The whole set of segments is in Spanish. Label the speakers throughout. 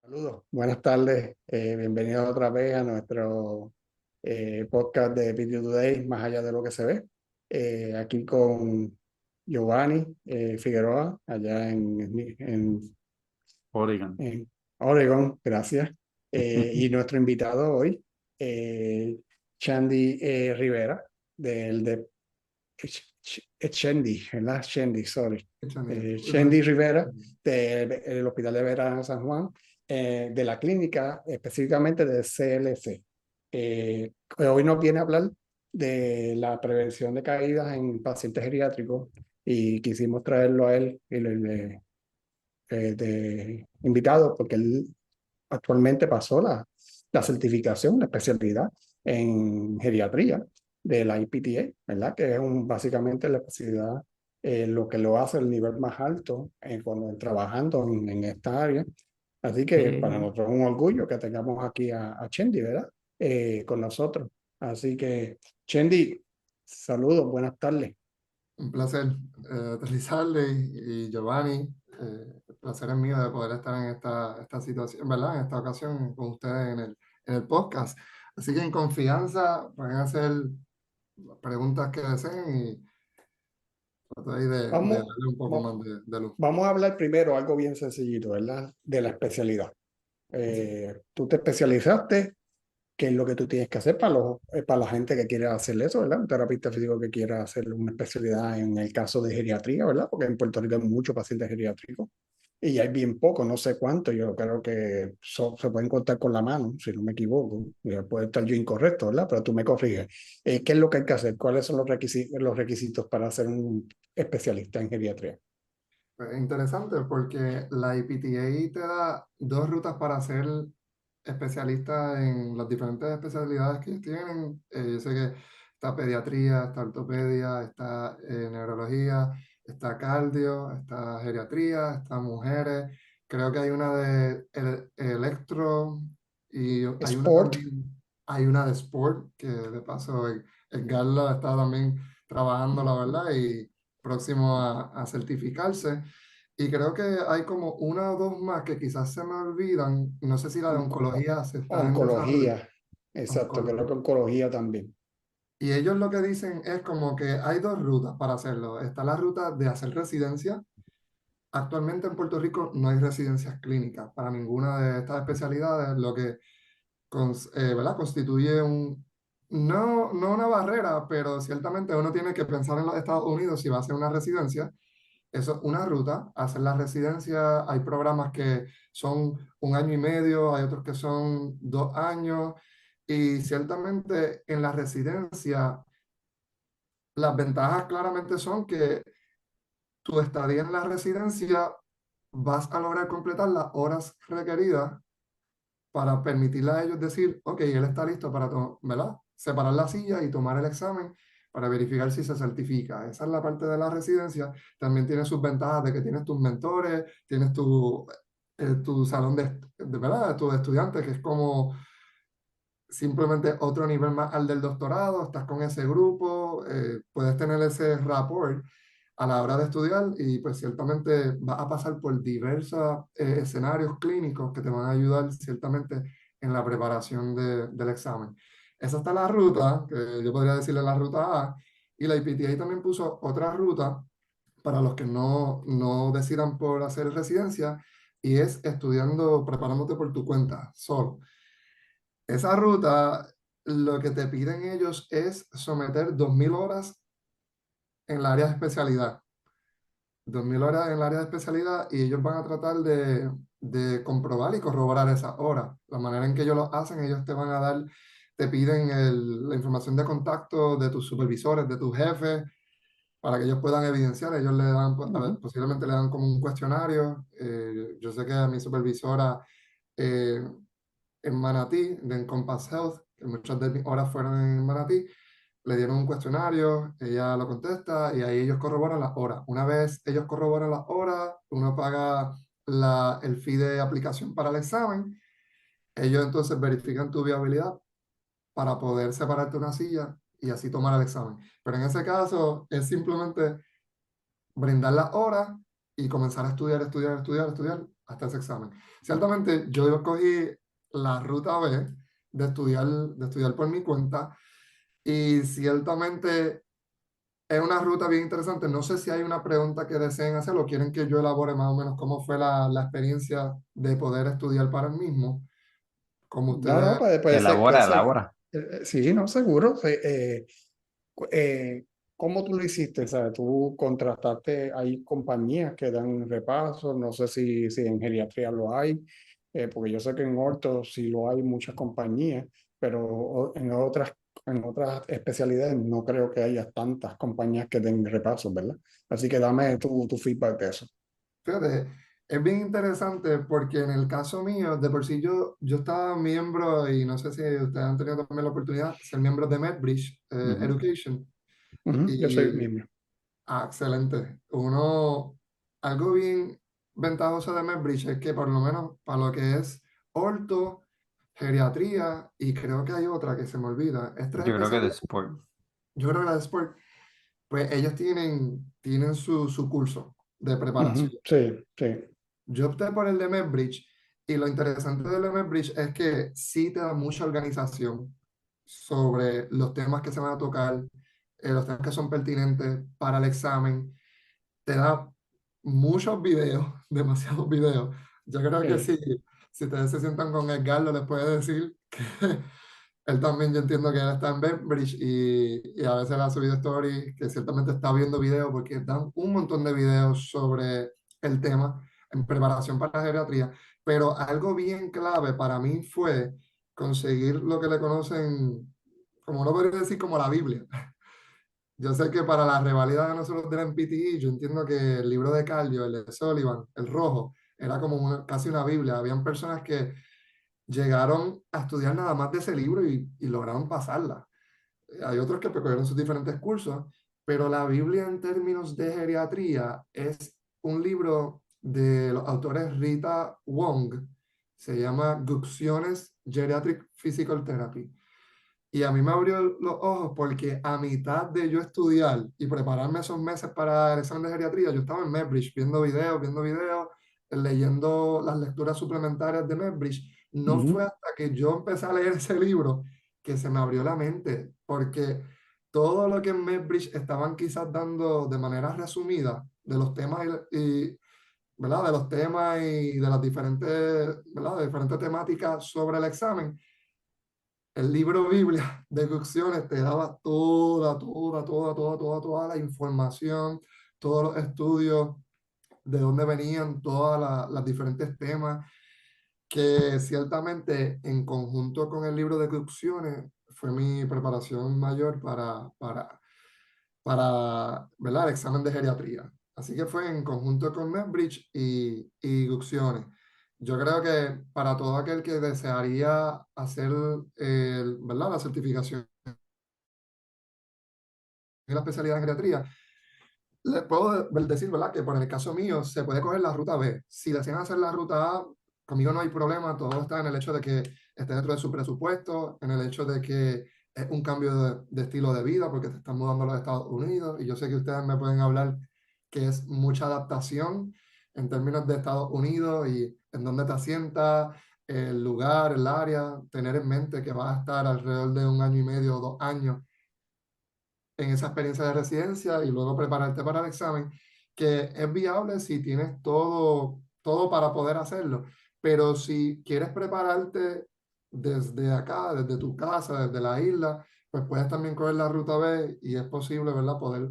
Speaker 1: Saludos, buenas tardes, bienvenidos otra vez a nuestro podcast de Video Today, más allá de lo que se ve. Aquí con Giovanni Figueroa, allá
Speaker 2: Oregon.
Speaker 1: en Oregon, gracias. Y nuestro invitado hoy, eh, Chandy Rivera, de Chandy, ¿verdad? Chandy, sorry. Chandy Rivera, del Hospital de Verano San Juan, de la clínica, específicamente de CLC. Hoy nos viene a hablar de la prevención de caídas en pacientes geriátricos y quisimos traerlo a él de invitado porque él actualmente pasó la certificación, la especialidad en geriatría de la IPTA, ¿verdad? Que es básicamente la especialidad, lo que lo hace el nivel más alto cuando trabajando en esta área. Así que para
Speaker 2: Eh,
Speaker 1: nosotros es un orgullo que tengamos aquí a Chendi, ¿verdad? Con nosotros. Así que, Chendi, saludos, buenas tardes.
Speaker 3: Un placer aterrizarle y Giovanni, el placer es mío de poder estar en esta situación, ¿verdad? En esta ocasión con ustedes en el podcast. Así que en confianza pueden hacer preguntas que deseen y trato ahí de
Speaker 1: Vamos,
Speaker 3: darle un poco
Speaker 1: va-
Speaker 3: más de luz.
Speaker 1: vamos a hablar primero algo bien sencillito, ¿verdad? De la especialidad. Tú te especializaste. ¿Qué es lo que tú tienes que hacer para la gente que quiere hacer eso, ¿verdad? Un terapeuta físico que quiera hacer una especialidad en el caso de geriatría, ¿verdad? Porque en Puerto Rico hay muchos pacientes geriátricos y hay bien pocos, no sé cuántos, yo creo que se pueden contar con la mano, si no me equivoco. Puede estar yo incorrecto, ¿verdad? Pero tú me corriges. ¿Qué es lo que hay que hacer? ¿Cuáles son los requisitos para ser un especialista en geriatría?
Speaker 3: Pues, es interesante porque la IPTA te da dos rutas para ser especialista en las diferentes especialidades que ellos tienen. Yo sé que está pediatría, está ortopedia, está neurología, está cardio, está geriatría, está mujeres. Creo que hay una de electro y hay una
Speaker 1: Sport,
Speaker 3: también, hay una de sport que de paso Edgardo está también trabajando, la verdad, y próximo a certificarse. Y creo que hay como una o dos más que quizás se me olvidan. No sé si la de oncología se está en desarrollo.
Speaker 1: oncología, exacto, creo
Speaker 3: Oncología.
Speaker 1: que oncología también.
Speaker 3: Y ellos lo que dicen es como que hay dos rutas para hacerlo. Está la ruta de hacer residencia. Actualmente en Puerto Rico no hay residencias clínicas para ninguna de estas especialidades, lo que ¿verdad? Constituye no una barrera, pero ciertamente uno tiene que pensar en los Estados Unidos si va a hacer una residencia. Eso es una ruta, hacer la residencia. Hay programas que son 1 año y medio, hay otros que son 2 años. Y ciertamente en la residencia, las ventajas claramente son que tu estadía en la residencia vas a lograr completar las horas requeridas para permitirle a ellos decir, ok, él está listo para, ¿verdad? Separar la silla y tomar el examen para verificar si se certifica. Esa es la parte de la residencia. También tiene sus ventajas de que tienes tus mentores, tienes tu salón ¿verdad? Tus estudiantes, que es como simplemente otro nivel más al del doctorado, estás con ese grupo, puedes tener ese rapport a la hora de estudiar y pues ciertamente vas a pasar por diversos escenarios clínicos que te van a ayudar ciertamente en la preparación del examen. Esa está la ruta, que yo podría decirle la ruta A, y la IPTA también puso otra ruta para los que no decidan por hacer residencia, y es estudiando, preparándote por tu cuenta, solo. Esa ruta, lo que te piden ellos es someter 2.000 horas en el área de especialidad. 2.000 horas en el área de especialidad y ellos van a tratar de comprobar y corroborar esas horas. La manera en que ellos lo hacen, ellos te van a dar, te piden la información de contacto de tus supervisores, de tus jefes, para que ellos puedan evidenciar. Ellos le dan, pues, a ver,
Speaker 1: Ujú.
Speaker 3: posiblemente le dan como un cuestionario. Yo sé que a mi supervisora eh, en Manatí, de Encompass Health, que muchas de mis horas fueron en Manatí, le dieron un cuestionario, ella lo contesta y ahí ellos corroboran las horas. Una vez ellos corroboran las horas, uno paga el fee de aplicación para el examen, ellos entonces verifican tu viabilidad para poder separarte una silla y así tomar el examen. Pero en ese caso es simplemente brindar las horas y comenzar a estudiar, estudiar, estudiar, estudiar hasta ese examen. Ciertamente, yo cogí la ruta B de estudiar por mi cuenta y ciertamente es una ruta bien interesante. No sé si hay una pregunta que deseen hacer o quieren que yo elabore más o menos cómo fue la experiencia de poder estudiar para el mismo. Como
Speaker 1: No, no,
Speaker 3: ustedes,
Speaker 1: puede ser,
Speaker 2: Elabora, elabora.
Speaker 1: sí, no, seguro. Sí, ¿cómo tú lo hiciste? ¿Sabes? Tú contrataste, hay compañías que dan repasos, no sé si en geriatría lo hay, porque yo sé que en orto sí lo hay muchas compañías, pero en otras especialidades no creo que haya tantas compañías que den repasos, ¿verdad? Así que dame tu feedback de eso.
Speaker 3: fíjate, es bien interesante porque en el caso mío, de por sí yo estaba miembro, y no sé si ustedes han tenido también la oportunidad de ser miembros de MedBridge
Speaker 1: Ujú,
Speaker 3: Education.
Speaker 1: ujú, yo soy
Speaker 3: Y,
Speaker 1: miembro.
Speaker 3: excelente. Algo bien ventajoso de MedBridge es que por lo menos para lo que es orto, geriatría, y creo que hay otra que se me olvida, es tres
Speaker 2: Yo creo que de
Speaker 3: especialidades,
Speaker 2: sport.
Speaker 3: yo creo que la de Sport, pues ellos tienen su curso de preparación.
Speaker 1: Ujú, sí, sí.
Speaker 3: Yo opté por el de MedBridge y lo interesante del de MedBridge es que sí te da mucha organización sobre los temas que se van a tocar, los temas que son pertinentes para el examen. Te da muchos videos, demasiados videos. Yo creo que si ustedes se sientan con Edgardo, les puede decir que él también, yo entiendo que él está en MedBridge y a veces le ha subido stories que ciertamente está viendo videos porque dan un montón de videos sobre el tema en preparación para la geriatría, pero algo bien clave para mí fue conseguir lo que le conocen, como uno podría decir, como la Biblia. Yo sé que para la revalida de nosotros del MPTE, yo entiendo que el libro de Cardio, el de Sullivan, el rojo, era como casi una Biblia. Habían personas que llegaron a estudiar nada más de ese libro y lograron pasarla. Hay otros que cogieron sus diferentes cursos, pero la Biblia en términos de geriatría es un libro de los autores Rita Wong, se llama Gucciones Geriatric Physical Therapy. Y a mí me abrió los ojos porque a mitad de yo estudiar y prepararme esos meses para el examen de geriatría, yo estaba en MedBridge viendo videos, leyendo las lecturas suplementarias de MedBridge. No fue
Speaker 1: Ujú,
Speaker 3: hasta que yo empecé a leer ese libro que se me abrió la mente, porque todo lo que en MedBridge estaban quizás dando de manera resumida de los temas ¿verdad? De los temas y de las diferentes, ¿verdad? De diferentes temáticas sobre el examen, el libro Biblia de Cocciones te daba toda la información, todos los estudios, de dónde venían todas las diferentes temas, que ciertamente en conjunto con el libro de Cocciones fue mi preparación mayor ¿verdad? El examen de geriatría. Así que fue en conjunto con MedBridge y Gucciones. Yo creo que para todo aquel que desearía hacer ¿verdad? La certificación y la especialidad en geriatría, le puedo decir, ¿verdad? Que por el caso mío se puede coger la ruta B. Si desean hacer la ruta A, conmigo no hay problema. Todo está en el hecho de que esté dentro de su presupuesto, en el hecho de que es un cambio de estilo de vida porque se están mudando a los Estados Unidos. Y yo sé que ustedes me pueden hablar que es mucha adaptación en términos de Estados Unidos y en dónde te asientas, el lugar, el área, tener en mente que vas a estar alrededor de 1 año y medio o 2 años en esa experiencia de residencia y luego prepararte para el examen, que es viable si tienes todo para poder hacerlo. Pero si quieres prepararte desde acá, desde tu casa, desde la isla, pues puedes también coger la ruta B y es posible, ¿verdad? Poder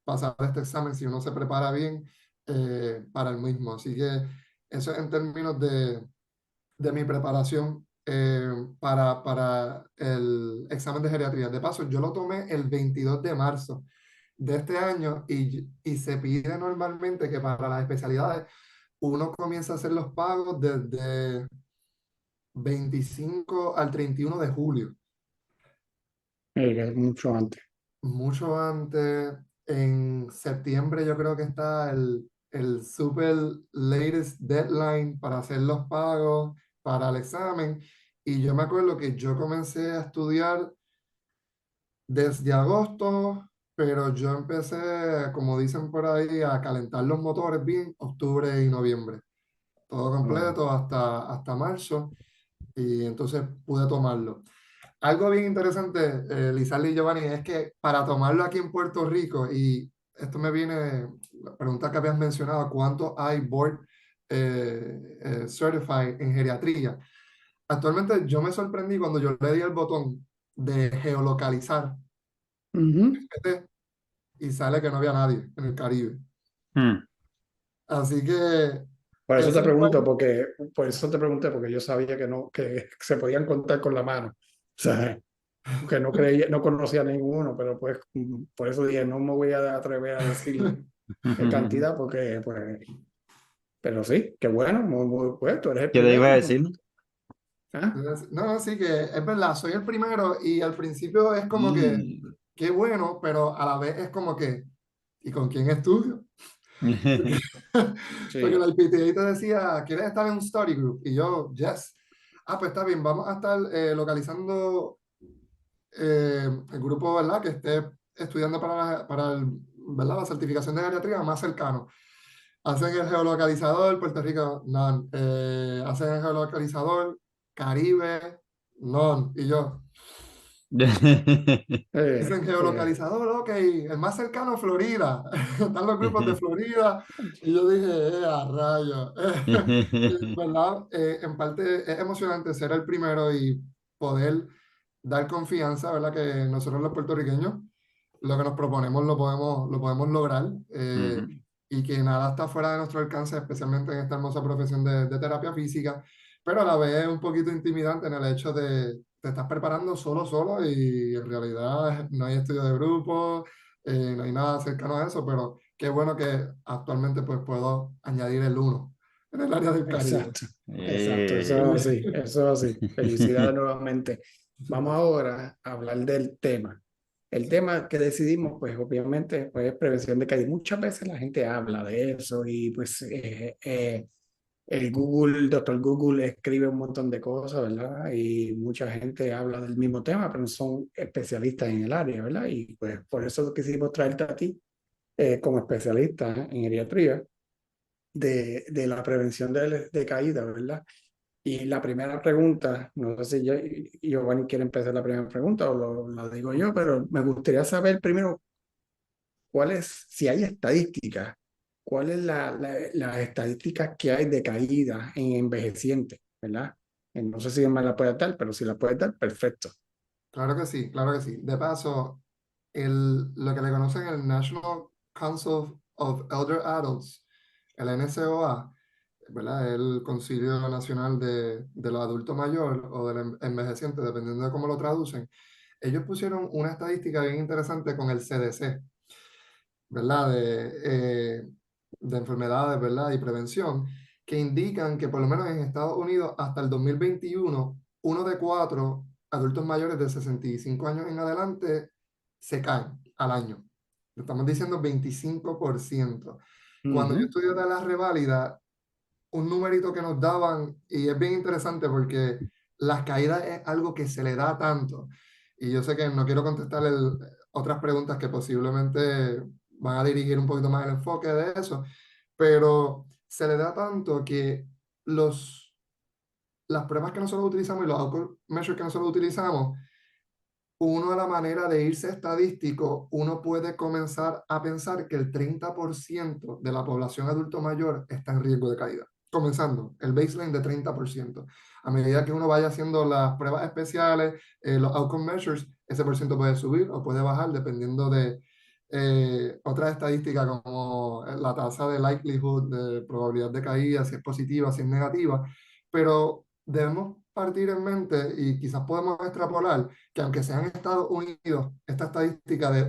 Speaker 3: pasar este examen si uno se prepara bien para el mismo. Así que eso es en términos de mi preparación para el examen de geriatría. De paso, yo lo tomé el 22 de marzo de este año y se pide normalmente que para las especialidades uno comienza a hacer los pagos desde 25 al 31 de julio.
Speaker 1: que es mucho antes.
Speaker 3: Mucho antes, en septiembre yo creo que está el super latest deadline para hacer los pagos para el examen. Y yo me acuerdo que yo comencé a estudiar desde agosto, pero yo empecé, como dicen por ahí, a calentar los motores bien octubre y noviembre. todo
Speaker 1: Wow.
Speaker 3: completo hasta marzo, y entonces pude tomarlo. Algo bien interesante, Lizardi y Giovanni, es que para tomarlo aquí en Puerto Rico, y esto me viene, la pregunta que habías mencionado, ¿cuánto hay board certified en geriatría? Actualmente yo me sorprendí cuando yo le di el botón de geolocalizar
Speaker 1: Ujú.
Speaker 3: y sale que no había nadie en el Caribe.
Speaker 2: Mm.
Speaker 3: Así que
Speaker 1: Por eso te
Speaker 3: ese
Speaker 1: pregunto,
Speaker 3: fue,
Speaker 1: porque, por eso te pregunté, porque yo sabía que no, que se podían contar con la mano. O sea, que no creía, no conocía a ninguno, pero pues por eso dije, no me voy a atrever a decir cantidad, porque pues, pero sí, qué bueno, muy, muy pues, tú eres el
Speaker 2: ¿Qué te iba a
Speaker 1: primero.
Speaker 2: decir?
Speaker 3: no, no, sí que es verdad, soy el primero y al principio es como que,
Speaker 2: Mm.
Speaker 3: qué bueno, pero a la vez es como que, ¿y con quién estudio? Porque, porque
Speaker 1: Sí.
Speaker 3: la IPTA te decía, ¿quieres estar en un study group? Y yo, yes. Ah, pues está bien, vamos a estar localizando el grupo, ¿verdad? Que esté estudiando para ¿verdad? La certificación de geriatría más cercano. Hacen el geolocalizador, Puerto Rico, none. Hacen el geolocalizador, Caribe, none. Y yo, dicen
Speaker 1: Sí.
Speaker 3: geolocalizador, ok, el más cercano, Florida. Están los grupos de Florida. Y yo dije, a rayos. ¿Verdad? En parte es emocionante ser el primero y poder dar confianza, ¿verdad? Que nosotros los puertorriqueños, lo que nos proponemos lo podemos lograr.
Speaker 2: Ujú.
Speaker 3: Y que nada está fuera de nuestro alcance, especialmente en esta hermosa profesión de terapia física, pero a la vez es un poquito intimidante en el hecho de te estás preparando solo y en realidad no hay estudio de grupo, no hay nada cercano a eso, pero qué bueno que actualmente pues puedo añadir el uno en el área del Caribe.
Speaker 1: Exacto, exacto, eso
Speaker 2: Eh,
Speaker 1: es así, eso es así. Felicidades nuevamente. Vamos ahora a hablar del tema. El tema que decidimos, pues obviamente, pues es prevención de caída. Muchas veces la gente habla de eso y pues el Google, el doctor Google escribe un montón de cosas, ¿verdad? Y mucha gente habla del mismo tema, pero no son especialistas en el área, ¿verdad? Y pues por eso quisimos traerte a ti como especialista en geriatría de la prevención de caída, ¿verdad? Y la primera pregunta, no sé si Giovanni quiere empezar la primera pregunta o la digo yo, pero me gustaría saber primero cuál es, si hay estadísticas, cuáles las estadísticas que hay de caída en envejecientes, ¿verdad? No sé si me la puede dar, pero si la puede dar, perfecto.
Speaker 3: Claro que sí, claro que sí. De paso, lo que le conocen el National Council of Elder Adults, el NCOA, ¿verdad? El Concilio Nacional de los Adultos Mayores o del Envejeciente, dependiendo de cómo lo traducen. Ellos pusieron una estadística bien interesante con el CDC, ¿verdad? De enfermedades, ¿verdad? Y prevención, que indican que por lo menos en Estados Unidos hasta el 2021, uno de cuatro adultos mayores de 65 años en adelante se caen al año. Estamos diciendo 25%. Cuando yo
Speaker 1: Ujú.
Speaker 3: estudié de la reválida, un numerito que nos daban, y es bien interesante porque las caídas es algo que se le da tanto. Y yo sé que no quiero contestar otras preguntas que posiblemente van a dirigir un poquito más el enfoque de eso, pero se le da tanto que las pruebas que nosotros utilizamos y los outcome measures que nosotros utilizamos, uno de la manera de irse estadístico, uno puede comenzar a pensar que el 30% de la población adulto mayor está en riesgo de caída. Comenzando, el baseline de 30%. A medida que uno vaya haciendo las pruebas especiales, los outcome measures, ese por ciento puede subir o puede bajar dependiendo de otras estadísticas como la tasa de likelihood, de probabilidad de caída, si es positiva, si es negativa. Pero debemos partir en mente y quizás podemos extrapolar que aunque sea en Estados Unidos, esta estadística de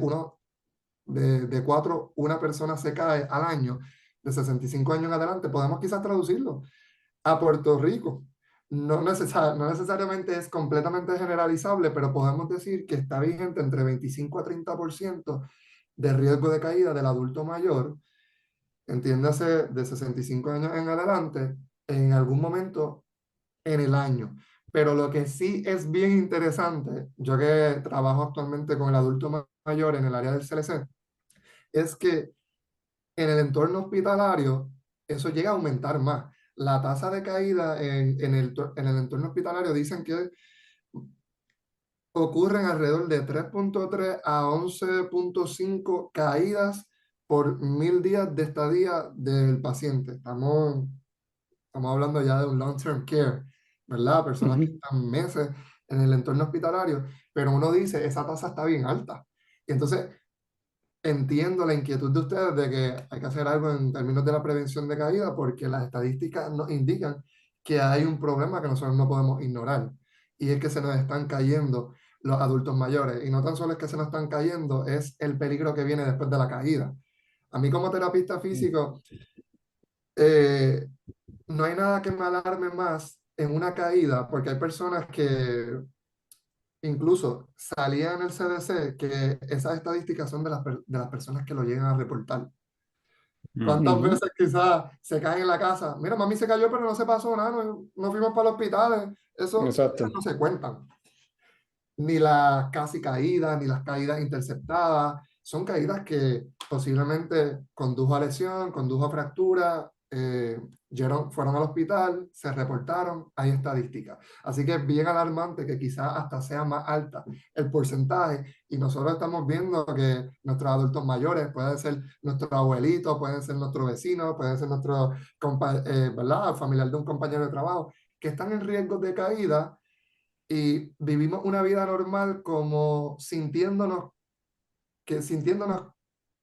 Speaker 3: cuatro, una persona se cae al año, de 65 años en adelante, podemos quizás traducirlo a Puerto Rico. No necesariamente es completamente generalizable, pero podemos decir que está vigente entre 25 a 30% de riesgo de caída del adulto mayor, entiéndase de 65 años en adelante, en algún momento en el año. Pero lo que sí es bien interesante, yo que trabajo actualmente con el adulto mayor en el área del CLC, es que en el entorno hospitalario eso llega a aumentar más. la tasa de caída en el entorno hospitalario dicen que ocurren alrededor de 3.3 a 11.5 caídas por 1.000 días de estadía del paciente. Estamos hablando ya de un long-term care, ¿verdad? Personas que
Speaker 1: Ujú.
Speaker 3: están meses en el entorno hospitalario, pero uno dice, esa tasa está bien alta. Y entonces entiendo la inquietud de ustedes de que hay que hacer algo en términos de la prevención de caída, porque las estadísticas nos indican que hay un problema que nosotros no podemos ignorar, y es que se nos están cayendo los adultos mayores. Y no tan solo es que se nos están cayendo, es el peligro que viene después de la caída. A mí como terapista físico, eh, no hay nada que me alarme más en una caída, porque hay personas que incluso salía en el CDC que esas estadísticas son de las personas que lo llegan a reportar.
Speaker 2: Mm.
Speaker 3: ¿Cuántas
Speaker 1: Ujú.
Speaker 3: veces quizás se caen en la casa? Mira, mami se cayó, pero no se pasó nada, no fuimos para el hospital. Esas
Speaker 1: Exacto.
Speaker 3: no se cuentan. Ni las casi caídas, ni las caídas interceptadas. Son caídas que posiblemente condujo a lesión, condujo a fractura, fueron al hospital, se reportaron, hay estadísticas. Así que es bien alarmante que quizás hasta sea más alta el porcentaje, y nosotros estamos viendo que nuestros adultos mayores pueden ser nuestro abuelito, pueden ser nuestro vecino, pueden ser nuestro ¿verdad? Familiar de un compañero de trabajo, que están en riesgo de caída, y vivimos una vida normal como sintiéndonos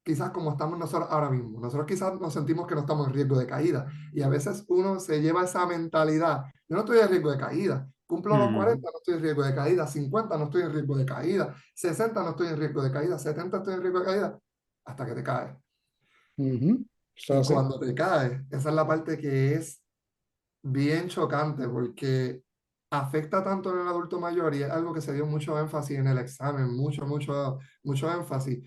Speaker 3: quizás como estamos nosotros ahora mismo. Nosotros quizás nos sentimos que no estamos en riesgo de caída, y a veces uno se lleva esa mentalidad: yo no estoy en riesgo de caída, cumplo los
Speaker 2: Mm.
Speaker 3: 40, no estoy en riesgo de caída, 50 no estoy en riesgo de caída, 60 no estoy en riesgo de caída, 70 estoy en riesgo de caída, hasta que te caes.
Speaker 1: Ujú. Eso
Speaker 3: Y
Speaker 1: así.
Speaker 3: cuando te caes, esa es la parte que es bien chocante, porque afecta tanto en el adulto mayor, y es algo que se dio mucho énfasis en el examen, mucho énfasis,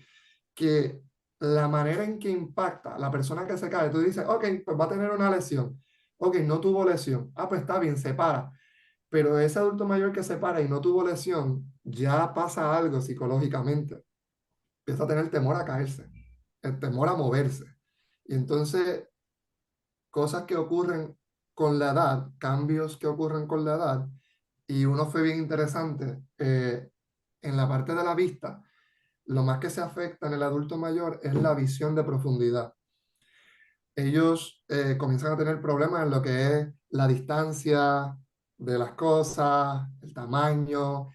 Speaker 3: que la manera en que impacta la persona que se cae, tú dices, ok, pues va a tener una lesión, ok, no tuvo lesión, ah, pues está bien, se para, pero ese adulto mayor que se para y no tuvo lesión, ya pasa algo psicológicamente, empieza a tener temor a caerse, el temor a moverse, y entonces cosas que ocurren con la edad, cambios que ocurren con la edad, y uno fue bien interesante, en la parte de la vista, lo más que se afecta en el adulto mayor es la visión de profundidad. Ellos comienzan a tener problemas en lo que es la distancia de las cosas, el tamaño,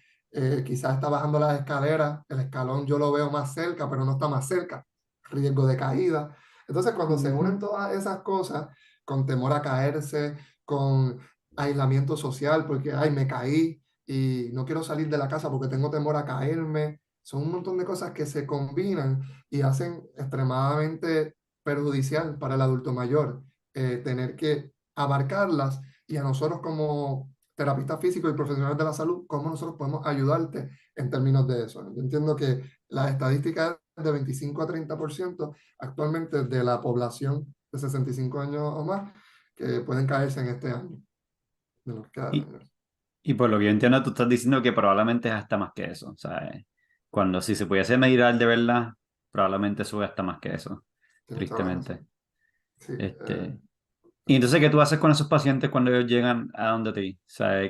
Speaker 3: quizás está bajando las escaleras, el escalón yo lo veo más cerca, pero no está más cerca, riesgo de caída. Entonces, cuando se unen
Speaker 1: Ujú.
Speaker 3: todas esas cosas, con temor a caerse, con aislamiento social, porque, ay, me caí y no quiero salir de la casa porque tengo temor a caerme, son un montón de cosas que se combinan y hacen extremadamente perjudicial para el adulto mayor, tener que abarcarlas, y a nosotros como terapistas físicos y profesionales de la salud, ¿cómo nosotros podemos ayudarte en términos de eso? Yo entiendo que las estadísticas de 25 a 30% actualmente de la población de 65 años o más que pueden caerse en este año, de lo que queda del
Speaker 2: Y,
Speaker 3: año.
Speaker 2: y por lo que yo entiendo, tú estás diciendo que probablemente es hasta más que eso. O sea, cuando si se pudiese medir al de verdad, probablemente sube hasta más que eso,
Speaker 3: Tienes toda la
Speaker 2: tristemente.
Speaker 3: razón. Sí,
Speaker 2: Y entonces, ¿qué tú haces con esos pacientes cuando ellos llegan a donde ti? O sea,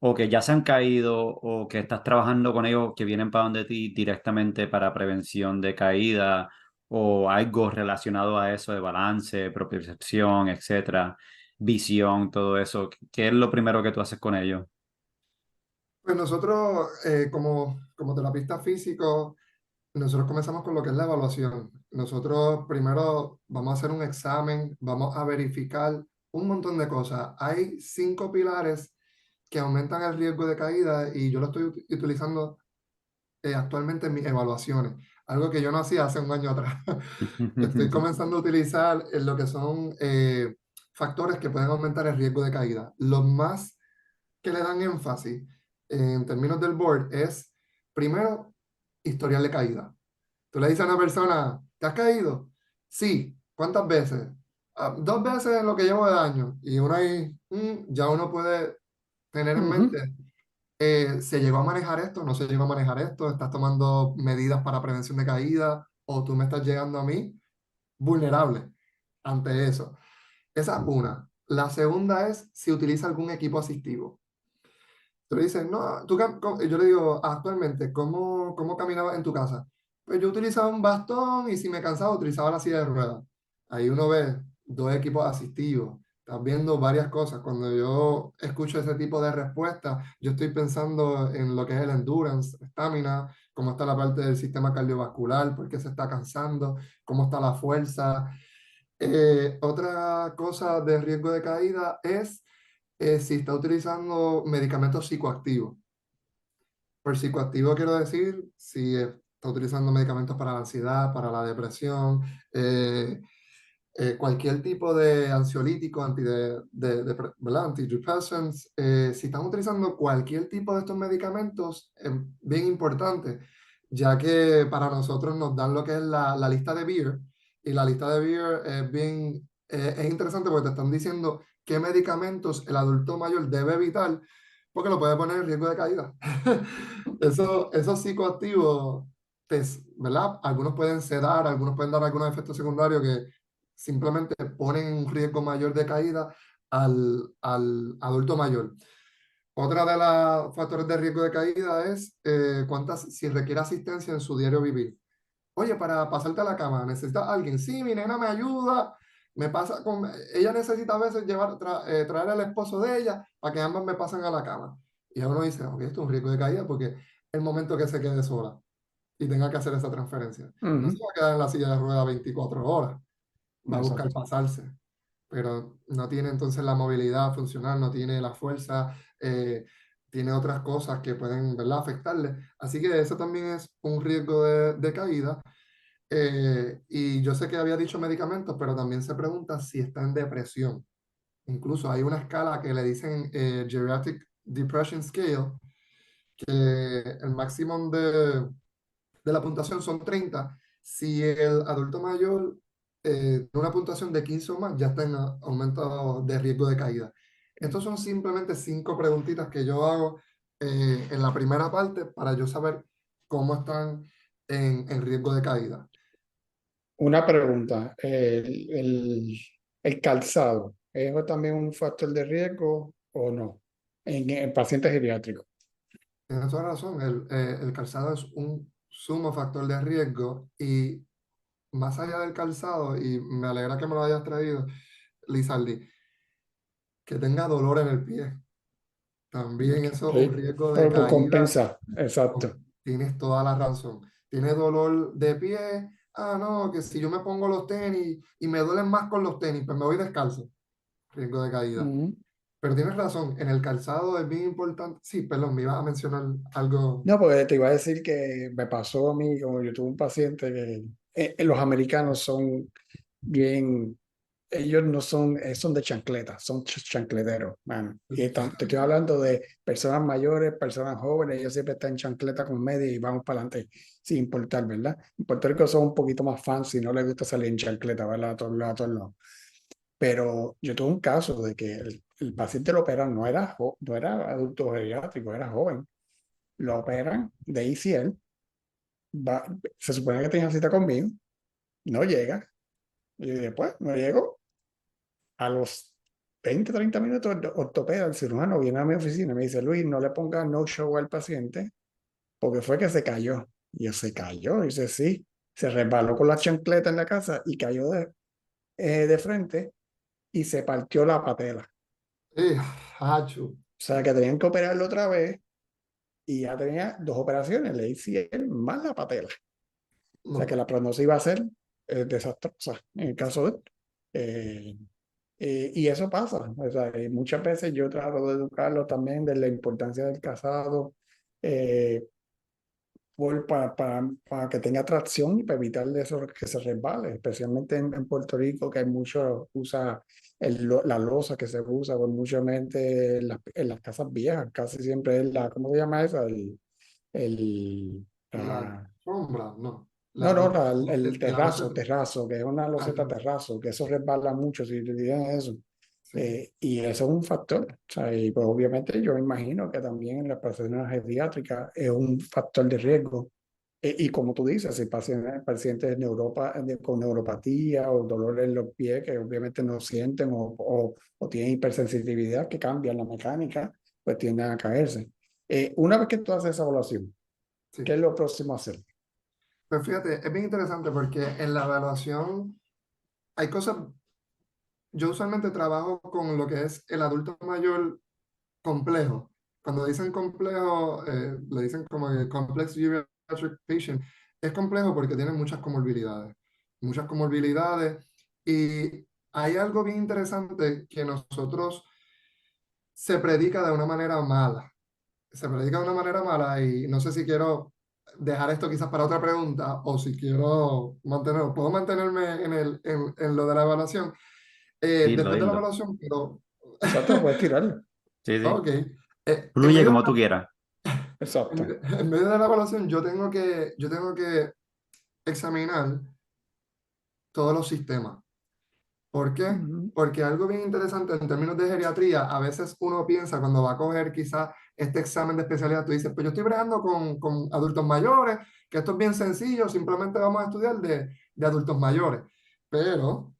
Speaker 2: o que ya se han caído o que estás trabajando con ellos que vienen para donde ti directamente para prevención de caída o algo relacionado a eso de balance, propiocepción, etcétera, visión, todo eso. ¿Qué es lo primero que tú haces con ellos?
Speaker 3: pues nosotros, como terapistas físicos, nosotros comenzamos con lo que es la evaluación. Nosotros primero vamos a hacer un examen, vamos a verificar un montón de cosas. Hay 5 pilares que aumentan el riesgo de caída, y yo lo estoy utilizando actualmente en mis evaluaciones, algo que yo no hacía hace un año atrás. Estoy comenzando a utilizar lo que son factores que pueden aumentar el riesgo de caída. Los más que le dan énfasis en términos del board es, primero, historial de caída. Tú le dices a una persona, ¿te has caído? Sí. ¿Cuántas veces? "Ah, 2 veces en lo que llevo de año". Y uno ahí, ya uno puede tener en
Speaker 1: Ujú.
Speaker 3: mente, ¿se llegó a manejar esto? ¿No se llegó a manejar esto? ¿Estás tomando medidas para prevención de caída? ¿O tú me estás llegando a mí vulnerable ante eso? Esa es una. La segunda es si utiliza algún equipo asistivo. Tú le dices, no, yo le digo, actualmente, ¿cómo caminabas en tu casa? Pues yo utilizaba un bastón y si me cansaba utilizaba la silla de ruedas. Ahí uno ve dos equipos asistivos. Estás viendo varias cosas. Cuando yo escucho ese tipo de respuesta, yo estoy pensando en lo que es el endurance, estamina, cómo está la parte del sistema cardiovascular, por qué se está cansando, cómo está la fuerza. Otra cosa de riesgo de caída es si está utilizando medicamentos psicoactivos. Por psicoactivo quiero decir si está utilizando medicamentos para la ansiedad, para la depresión, cualquier tipo de ansiolítico, ¿verdad? Antidepressants. Si están utilizando cualquier tipo de estos medicamentos, es bien importante, ya que para nosotros nos dan lo que es la lista de Beer, y la lista de Beer es bien, es interesante porque te están diciendo qué medicamentos el adulto mayor debe evitar, porque lo puede poner en riesgo de caída. Esos psicoactivos, ¿verdad? Algunos pueden sedar, algunos pueden dar algunos efectos secundarios que simplemente ponen en riesgo mayor de caída al adulto mayor. Otra de los factores de riesgo de caída es si requiere asistencia en su diario vivir. Oye, para pasarte a la cama, ¿necesita alguien? Sí, mi nena me ayuda. Ella necesita a veces traer al esposo de ella para que ambas me pasen a la cama. Y uno dice, ok, esto es un riesgo de caída porque es el momento que se quede sola y tenga que hacer esa transferencia. No se va a quedar en la silla de ruedas 24 horas, va a buscar
Speaker 1: Exacto.
Speaker 3: pasarse, pero no tiene entonces la movilidad funcional, no tiene la fuerza, tiene otras cosas que pueden, ¿verdad?, afectarle. Así que eso también es un riesgo de caída. Y yo sé que había dicho medicamentos, pero también se pregunta si está en depresión. Incluso hay una escala que le dicen Geriatric Depression Scale, que el máximo de la puntuación son 30. Si el adulto mayor tiene una puntuación de 15 o más, ya está en aumento de riesgo de caída. Estos son simplemente 5 preguntitas que yo hago en la primera parte para yo saber cómo están en riesgo de caída.
Speaker 1: Una pregunta, el calzado, ¿es también un factor de riesgo o no en pacientes geriátricos?
Speaker 3: Tienes toda razón, el calzado es un sumo factor de riesgo y más allá del calzado, y me alegra que me lo hayas traído, Lizaldi, que tenga dolor en el pie. También eso es un
Speaker 1: Sí,
Speaker 3: riesgo de
Speaker 1: pero
Speaker 3: caída.
Speaker 1: compensa, exacto.
Speaker 3: Tienes toda la razón. Tiene dolor de pie. Ah, no, que si yo me pongo los tenis y me duelen más con los tenis, pues me voy descalzo. Riesgo de caída.
Speaker 1: Ujú.
Speaker 3: Pero tienes razón, en el calzado es bien importante. Sí, perdón, me ibas a mencionar algo.
Speaker 1: No, porque te iba a decir que me pasó a mí, como yo tuve un paciente que los americanos son bien, ellos no son, son de chancleta, son chancleteros, man. Y te estoy hablando de personas mayores, personas jóvenes, ellos siempre están en chancleta con media y vamos para adelante, sin importar, ¿verdad? En Puerto Rico son un poquito más fancy, no les gusta salir en chancleta, ¿verdad? A todos lados, a todos lados. Pero yo tuve un caso de que el paciente lo operan, no era adulto geriátrico, era joven. Lo operan de ACL, va, se supone que tenía cita conmigo, no llega. Y después no llegó. A los 20 30 minutos, el ortopeda, el cirujano, viene a mi oficina y me dice, Luis, no le ponga no show al paciente porque fue que se cayó. Y yo, ¿se cayó? Y dice, sí, se resbaló con la chancleta en la casa y cayó de frente y se partió la patela.
Speaker 3: Eh, Hachu.
Speaker 1: O sea que tenían que operarlo otra vez y ya tenía 2 operaciones, le hice más la patela. O sea que
Speaker 3: No.
Speaker 1: la prognosis iba a ser desastrosa en el caso de él. Eh, y eso pasa. O sea, muchas veces yo trato de educarlo también de la importancia del casado para que tenga tracción y para evitar de eso que se resbale, especialmente en Puerto Rico, que hay mucho, usa la losa que se usa con mucha mente en las casas viejas, casi siempre es ¿cómo se llama eso? El,
Speaker 3: La
Speaker 1: la-
Speaker 3: alfombra, no.
Speaker 1: no, no, el
Speaker 3: La loseta.
Speaker 1: terrazo, que es una
Speaker 3: Ah,
Speaker 1: loseta terrazo, que eso resbala mucho si te digan eso.
Speaker 3: sí.
Speaker 1: Y eso es un factor. O sea, y pues obviamente yo me imagino que también en las personas pediátricas es un factor de riesgo Y como tú dices, si pacientes con neuropatía o dolor en los pies que obviamente no sienten o tienen hipersensitividad que cambian la mecánica, pues tienden a caerse. Una vez que tú haces esa evaluación, ¿qué
Speaker 3: Sí.
Speaker 1: es lo próximo a hacer?
Speaker 3: Pues fíjate, es bien interesante porque en la evaluación hay cosas, yo usualmente trabajo con lo que es el adulto mayor complejo. Cuando dicen complejo, le dicen como el complex geriatric patient. Es complejo porque tiene muchas comorbilidades. Y hay algo bien interesante que nosotros se predica de una manera mala. Se predica de una manera mala y no sé si quiero dejar esto quizás para otra pregunta o si quiero mantenerlo. Puedo mantenerme en lo de la evaluación.
Speaker 2: Dilo,
Speaker 3: Después de la
Speaker 2: dilo.
Speaker 3: evaluación, pero...
Speaker 1: Exacto, puedes tirarlo.
Speaker 2: Sí, sí.
Speaker 3: Ok. En
Speaker 2: Fluye
Speaker 3: medio
Speaker 2: como tú quieras.
Speaker 1: Exacto.
Speaker 3: en medio de la evaluación, yo tengo que examinar todos los sistemas. ¿Por qué?
Speaker 1: Ujú.
Speaker 3: Porque algo bien interesante en términos de geriatría, a veces uno piensa cuando va a coger quizás este examen de especialidad, tú dices, pues yo estoy bregando con adultos mayores, que esto es bien sencillo, simplemente vamos a estudiar de adultos mayores. Pero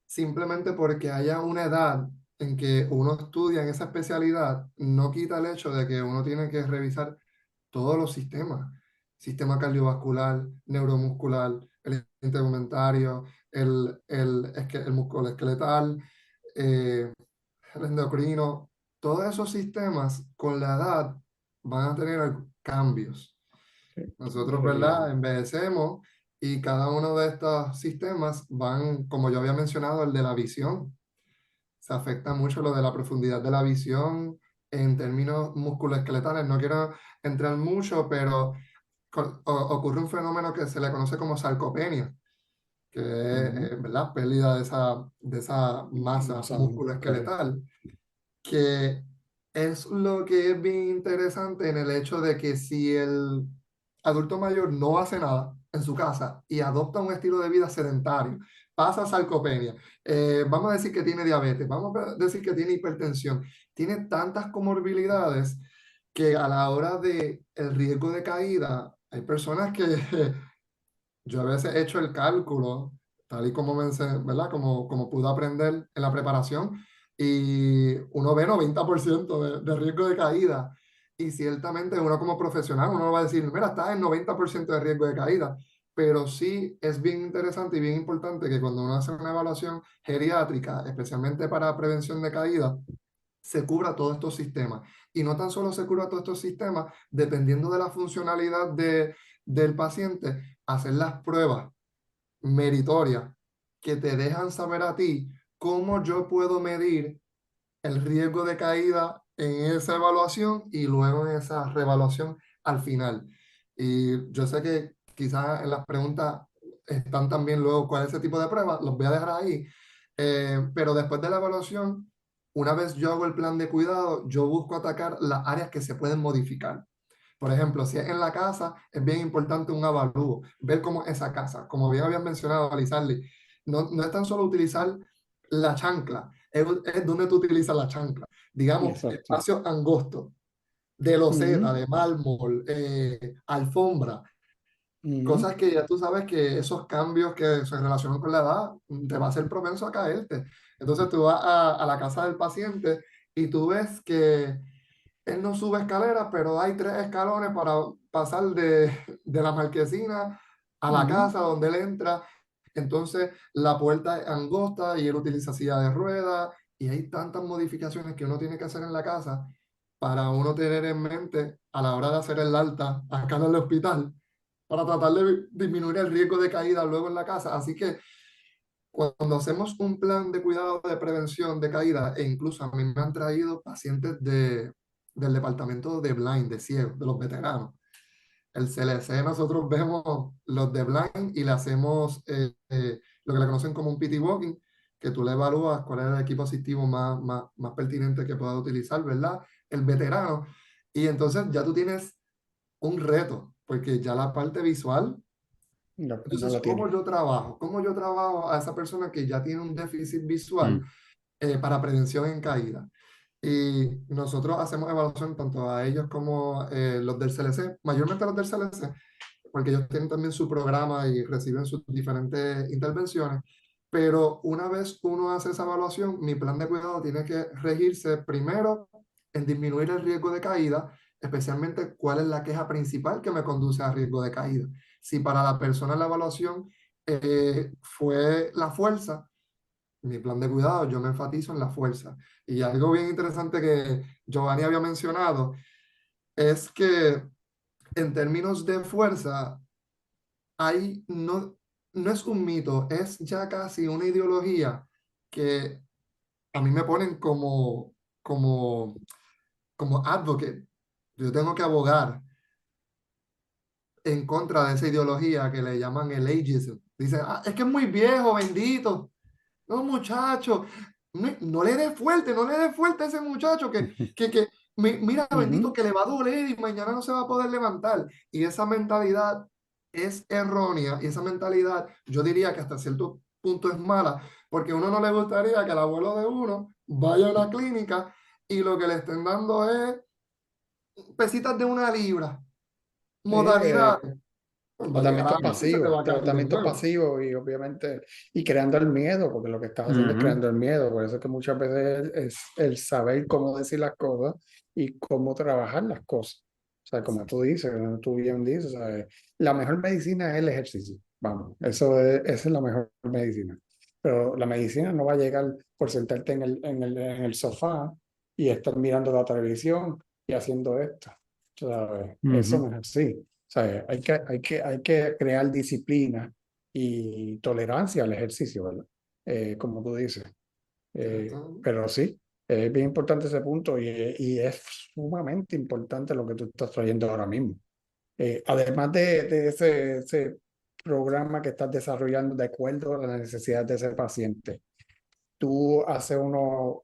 Speaker 3: simplemente porque haya una edad en que uno estudia en esa especialidad, no quita el hecho de que uno tiene que revisar todos los sistemas, sistema cardiovascular, neuromuscular, el tegumentario, el musculoesqueletal, eh, el endocrino, todos esos sistemas con la edad van a tener cambios.
Speaker 1: Sí,
Speaker 3: Nosotros, ¿verdad?
Speaker 1: definitivamente.
Speaker 3: Envejecemos y cada uno de estos sistemas van, como yo había mencionado, el de la visión. Se afecta mucho lo de la profundidad de la visión en términos musculoesqueletales. No quiero entrar mucho, pero ocurre un fenómeno que se le conoce como sarcopenia, que es,
Speaker 1: Ujú.
Speaker 3: ¿verdad? Pérdida de esa masa
Speaker 1: Más muscular.
Speaker 3: musculoesqueletal, que es lo que es bien interesante en el hecho de que si el adulto mayor no hace nada en su casa y adopta un estilo de vida sedentario, pasa a sarcopenia, vamos a decir que tiene diabetes, vamos a decir que tiene hipertensión, tiene tantas comorbilidades que a la hora de el riesgo de caída, hay personas que yo a veces he hecho el cálculo, tal y como ¿verdad? Como pude aprender en la preparación, y uno ve 90% de riesgo de caída. Y ciertamente uno como profesional, uno no va a decir, mira, estás en 90% de riesgo de caída. Pero sí es bien interesante y bien importante que cuando uno hace una evaluación geriátrica, especialmente para prevención de caída, se cubra todos estos sistemas. Y no tan solo se cubra todos estos sistemas, dependiendo de la funcionalidad del paciente, hacer las pruebas meritorias que te dejan saber a ti cómo yo puedo medir el riesgo de caída en esa evaluación y luego en esa reevaluación al final. Y yo sé que quizás en las preguntas están también luego cuál es ese tipo de pruebas, los voy a dejar ahí. Pero después de la evaluación, una vez yo hago el plan de cuidado, yo busco atacar las áreas que se pueden modificar. Por ejemplo, si es en la casa, es bien importante un avalúo, ver cómo es esa casa. Como bien habían mencionado, Alizarli, no es tan solo utilizar la chancla, es donde tú utilizas la chancla. Digamos,
Speaker 1: Exacto.
Speaker 3: espacio angosto, de loseta,
Speaker 1: Ujú.
Speaker 3: de mármol, alfombra,
Speaker 1: Ujú.
Speaker 3: cosas que ya tú sabes que esos cambios que se relacionan con la edad te va a ser propenso a caerte. Entonces tú vas a la casa del paciente y tú ves que él no sube escaleras, pero hay 3 escalones para pasar de la marquesina a la
Speaker 1: Ujú.
Speaker 3: casa donde él entra. Entonces la puerta es angosta y él utiliza silla de ruedas y hay tantas modificaciones que uno tiene que hacer en la casa para uno tener en mente a la hora de hacer el alta acá en el hospital para tratar de disminuir el riesgo de caída luego en la casa. Así que cuando hacemos un plan de cuidado de prevención de caída, e incluso a mí me han traído pacientes del departamento de blind, de ciegos, de los veteranos. El CLC, nosotros vemos los de blind y le hacemos lo que le conocen como un PT walking, que tú le evalúas cuál es el equipo asistivo más pertinente que pueda utilizar, ¿verdad? El veterano. Y entonces ya tú tienes un reto, porque ya la parte visual.
Speaker 1: No
Speaker 3: Entonces,
Speaker 1: la
Speaker 3: ¿cómo
Speaker 1: tiene.
Speaker 3: yo trabajo? ¿Cómo yo trabajo a esa persona que ya tiene un déficit visual
Speaker 2: Mm.
Speaker 3: para prevención en caída? Y nosotros hacemos evaluación tanto a ellos como los del CLC, mayormente los del CLC, porque ellos tienen también su programa y reciben sus diferentes intervenciones. Pero una vez uno hace esa evaluación, mi plan de cuidado tiene que regirse primero en disminuir el riesgo de caída, especialmente cuál es la queja principal que me conduce a riesgo de caída. Si para la persona la evaluación fue la fuerza, mi plan de cuidado, yo me enfatizo en la fuerza. Y algo bien interesante que Giovanni había mencionado es que en términos de fuerza, no es un mito, es ya casi una ideología que a mí me ponen como advocate. Yo tengo que abogar en contra de esa ideología que le llaman el ageism. Dicen, ah, es que es muy viejo, bendito. No, muchacho, no le dé fuerte, no le dé fuerte a ese muchacho mira, bendito,
Speaker 1: Ujú.
Speaker 3: que le va a doler y mañana no se va a poder levantar. Y esa mentalidad es errónea y esa mentalidad yo diría que hasta cierto punto es mala, porque a uno no le gustaría que el abuelo de uno vaya a una clínica y lo que le estén dando es pesitas de 1 libra,
Speaker 1: Eh,
Speaker 3: modalidades. Cuando llegar a
Speaker 1: Tratamientos
Speaker 3: la noche se te va
Speaker 1: pasivos,
Speaker 3: a caer de
Speaker 1: tratamientos
Speaker 3: nuevo.
Speaker 1: pasivos y obviamente, y creando el miedo, porque lo que estás haciendo es
Speaker 2: Ujú,
Speaker 1: creando el miedo, por eso es que muchas veces es el saber cómo decir las cosas y cómo trabajar las cosas. O sea, como tú dices, como tú bien dices, ¿sabes? La mejor medicina es el ejercicio, vamos, esa es la mejor medicina. Pero la medicina no va a llegar por sentarte en el sofá y estar mirando la televisión y haciendo esto. ¿Sabes? Eso
Speaker 2: ujú.
Speaker 1: no es así. ¿Sabes? Hay que crear disciplina y tolerancia al ejercicio, ¿verdad? Como tú dices.
Speaker 3: Exacto.
Speaker 1: Pero sí, es bien importante ese punto y es sumamente importante lo que tú estás trayendo ahora mismo. Además de ese programa que estás desarrollando de acuerdo a las necesidades de ese paciente, usas unos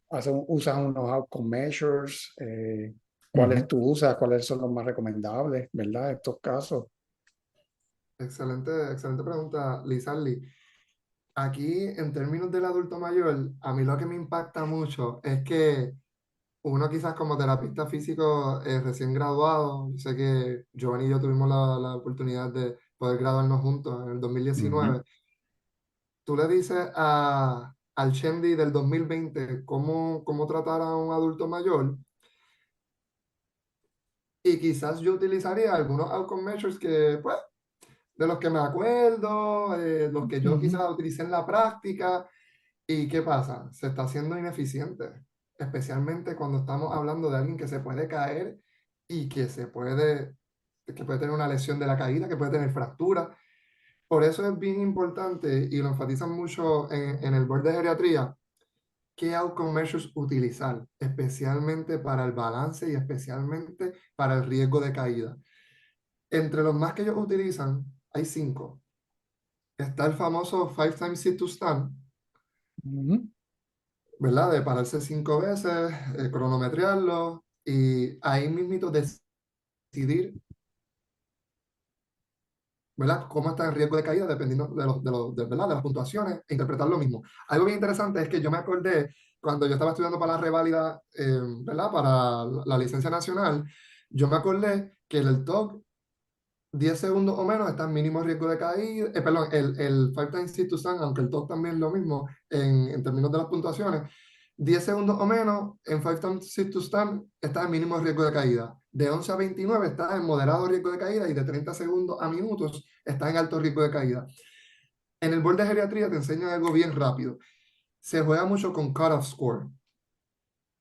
Speaker 1: outcome measures, ¿cuáles
Speaker 2: Ujú.
Speaker 1: tú usas? ¿Cuáles son los más recomendables, verdad? En estos casos.
Speaker 3: Excelente, excelente pregunta, Lizardi. Aquí, en términos del adulto mayor, a mí lo que me impacta mucho es que uno quizás como terapista físico recién graduado, yo sé que Giovanni y yo tuvimos la oportunidad de poder graduarnos juntos en el
Speaker 2: Ujú.
Speaker 3: 2019. Tú le dices al Shendi del 2020 cómo tratar a un adulto mayor y quizás yo utilizaría algunos outcome measures que, pues, de los que me acuerdo, los que yo
Speaker 1: Ujú.
Speaker 3: quizás utilicé en la práctica. ¿Y qué pasa? Se está haciendo ineficiente, especialmente cuando estamos hablando de alguien que se puede caer y que puede tener una lesión de la caída, que puede tener fractura. Por eso es bien importante y lo enfatizan mucho en el board de geriatría, qué outcome measures utilizar, especialmente para el balance y especialmente para el riesgo de caída. Entre los más que ellos utilizan, hay 5. Está el famoso 5 times sit to stand,
Speaker 1: Ujú.
Speaker 3: ¿verdad? De pararse 5 veces, cronometrarlo y ahí mismito decidir, ¿verdad? Cómo está el riesgo de caída dependiendo ¿verdad? De las puntuaciones e interpretar lo mismo. Algo bien interesante es que yo me acordé cuando yo estaba estudiando para la reválida, ¿verdad? Para la licencia nacional, yo me acordé que el TOC 10 segundos o menos está en mínimo riesgo de caída, perdón, el 5 times sit to stand, aunque el TOC también es lo mismo en términos de las puntuaciones, 10 segundos o menos en 5 times sit to stand está en mínimo riesgo de caída. De 11 a 29 está en moderado riesgo de caída y de 30 segundos a minutos está en alto riesgo de caída. En el board de geriatría te enseñan algo bien rápido. Se juega mucho con cutoff score.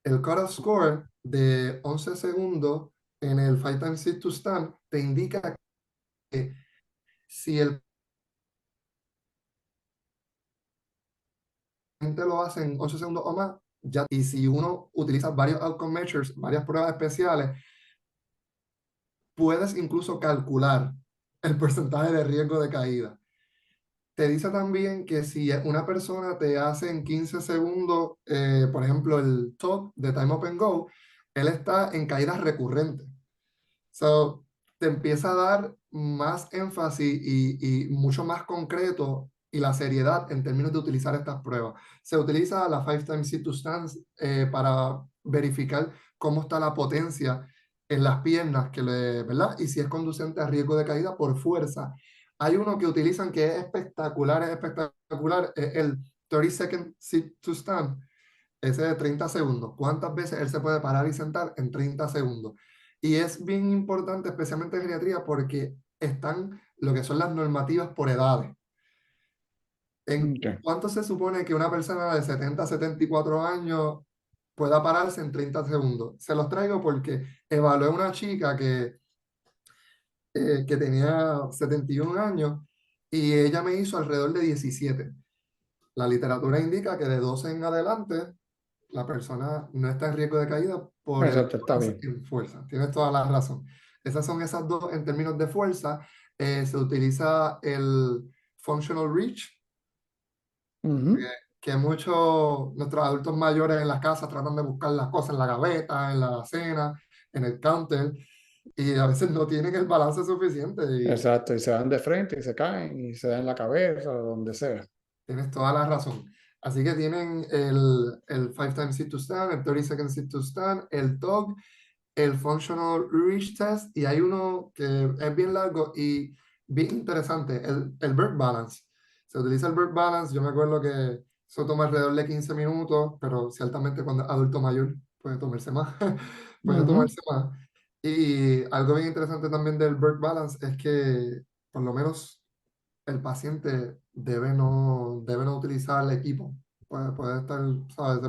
Speaker 3: El cutoff score de 11 segundos en el 5 times sit to stand te indica que si el gente lo hace en 11 segundos o más, ya, y si uno utiliza varios outcome measures, varias pruebas especiales, puedes incluso calcular el porcentaje de riesgo de caída. Te dice también que si una persona te hace en 15 segundos, por ejemplo, el top de Time Up and Go, él está en caídas recurrentes. So, te empieza a dar más énfasis y mucho más concreto y la seriedad en términos de utilizar estas pruebas. Se utiliza la 5 times sit to stands para verificar cómo está la potencia en las piernas, ¿verdad? Y si es conducente a riesgo de caída por fuerza. Hay uno que utilizan que es espectacular, es el 30 second sit to stand, ese de 30 segundos. ¿Cuántas veces él se puede parar y sentar en 30 segundos? Y es bien importante, especialmente en geriatría, porque están lo que son las normativas por edades. ¿En
Speaker 1: Ok.
Speaker 3: cuánto se supone que una persona de 70 a 74 años pueda pararse en 30 segundos? Se los traigo porque evalué una chica que tenía 71 años y ella me hizo alrededor de 17. La literatura indica que de 12 en adelante la persona no está en riesgo de caída por el
Speaker 1: Exacto, está
Speaker 3: avance
Speaker 1: bien.
Speaker 3: en fuerza. Tienes toda la razón. Esas dos en términos de fuerza. Se utiliza el functional reach,
Speaker 1: Ujú,
Speaker 3: que muchos nuestros adultos mayores en las casas tratan de buscar las cosas en la gaveta, en la alacena, en el counter, y a veces no tienen el balance suficiente. Y
Speaker 1: exacto, y se dan de frente y se caen y se dan en la cabeza o donde sea.
Speaker 3: tienes toda la razón. Así que tienen el 5 times sit to stand, el 30 second sit to stand, el TOG, el Functional Reach Test, y hay uno que es bien largo y bien interesante, el Bird Balance. Se utiliza el Bird Balance, yo me acuerdo que eso toma alrededor de 15 minutos, pero ciertamente cuando es adulto mayor puede tomarse más, puede
Speaker 1: Ujú,
Speaker 3: tomarse más. Y algo bien interesante también del Bird Balance es que por lo menos el paciente debe no utilizar el equipo. Puede estar, ¿sabes?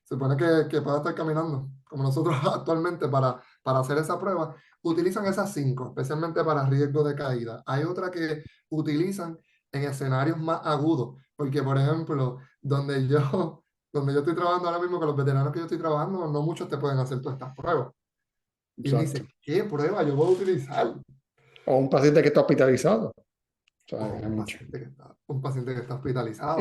Speaker 3: Se supone que puede estar caminando, como nosotros actualmente para hacer esa prueba. Utilizan esas cinco, especialmente para riesgo de caída. Hay otra que utilizan en escenarios más agudos, porque por ejemplo, donde yo estoy trabajando ahora mismo con los veteranos que yo estoy trabajando, no muchos te pueden hacer todas estas pruebas. Y me
Speaker 1: exacto.
Speaker 3: dicen, ¿qué prueba yo puedo utilizar?
Speaker 1: O un paciente que está hospitalizado. O sea,
Speaker 3: O
Speaker 1: hay mucho.
Speaker 3: un paciente que está
Speaker 1: Y
Speaker 3: hospitalizado.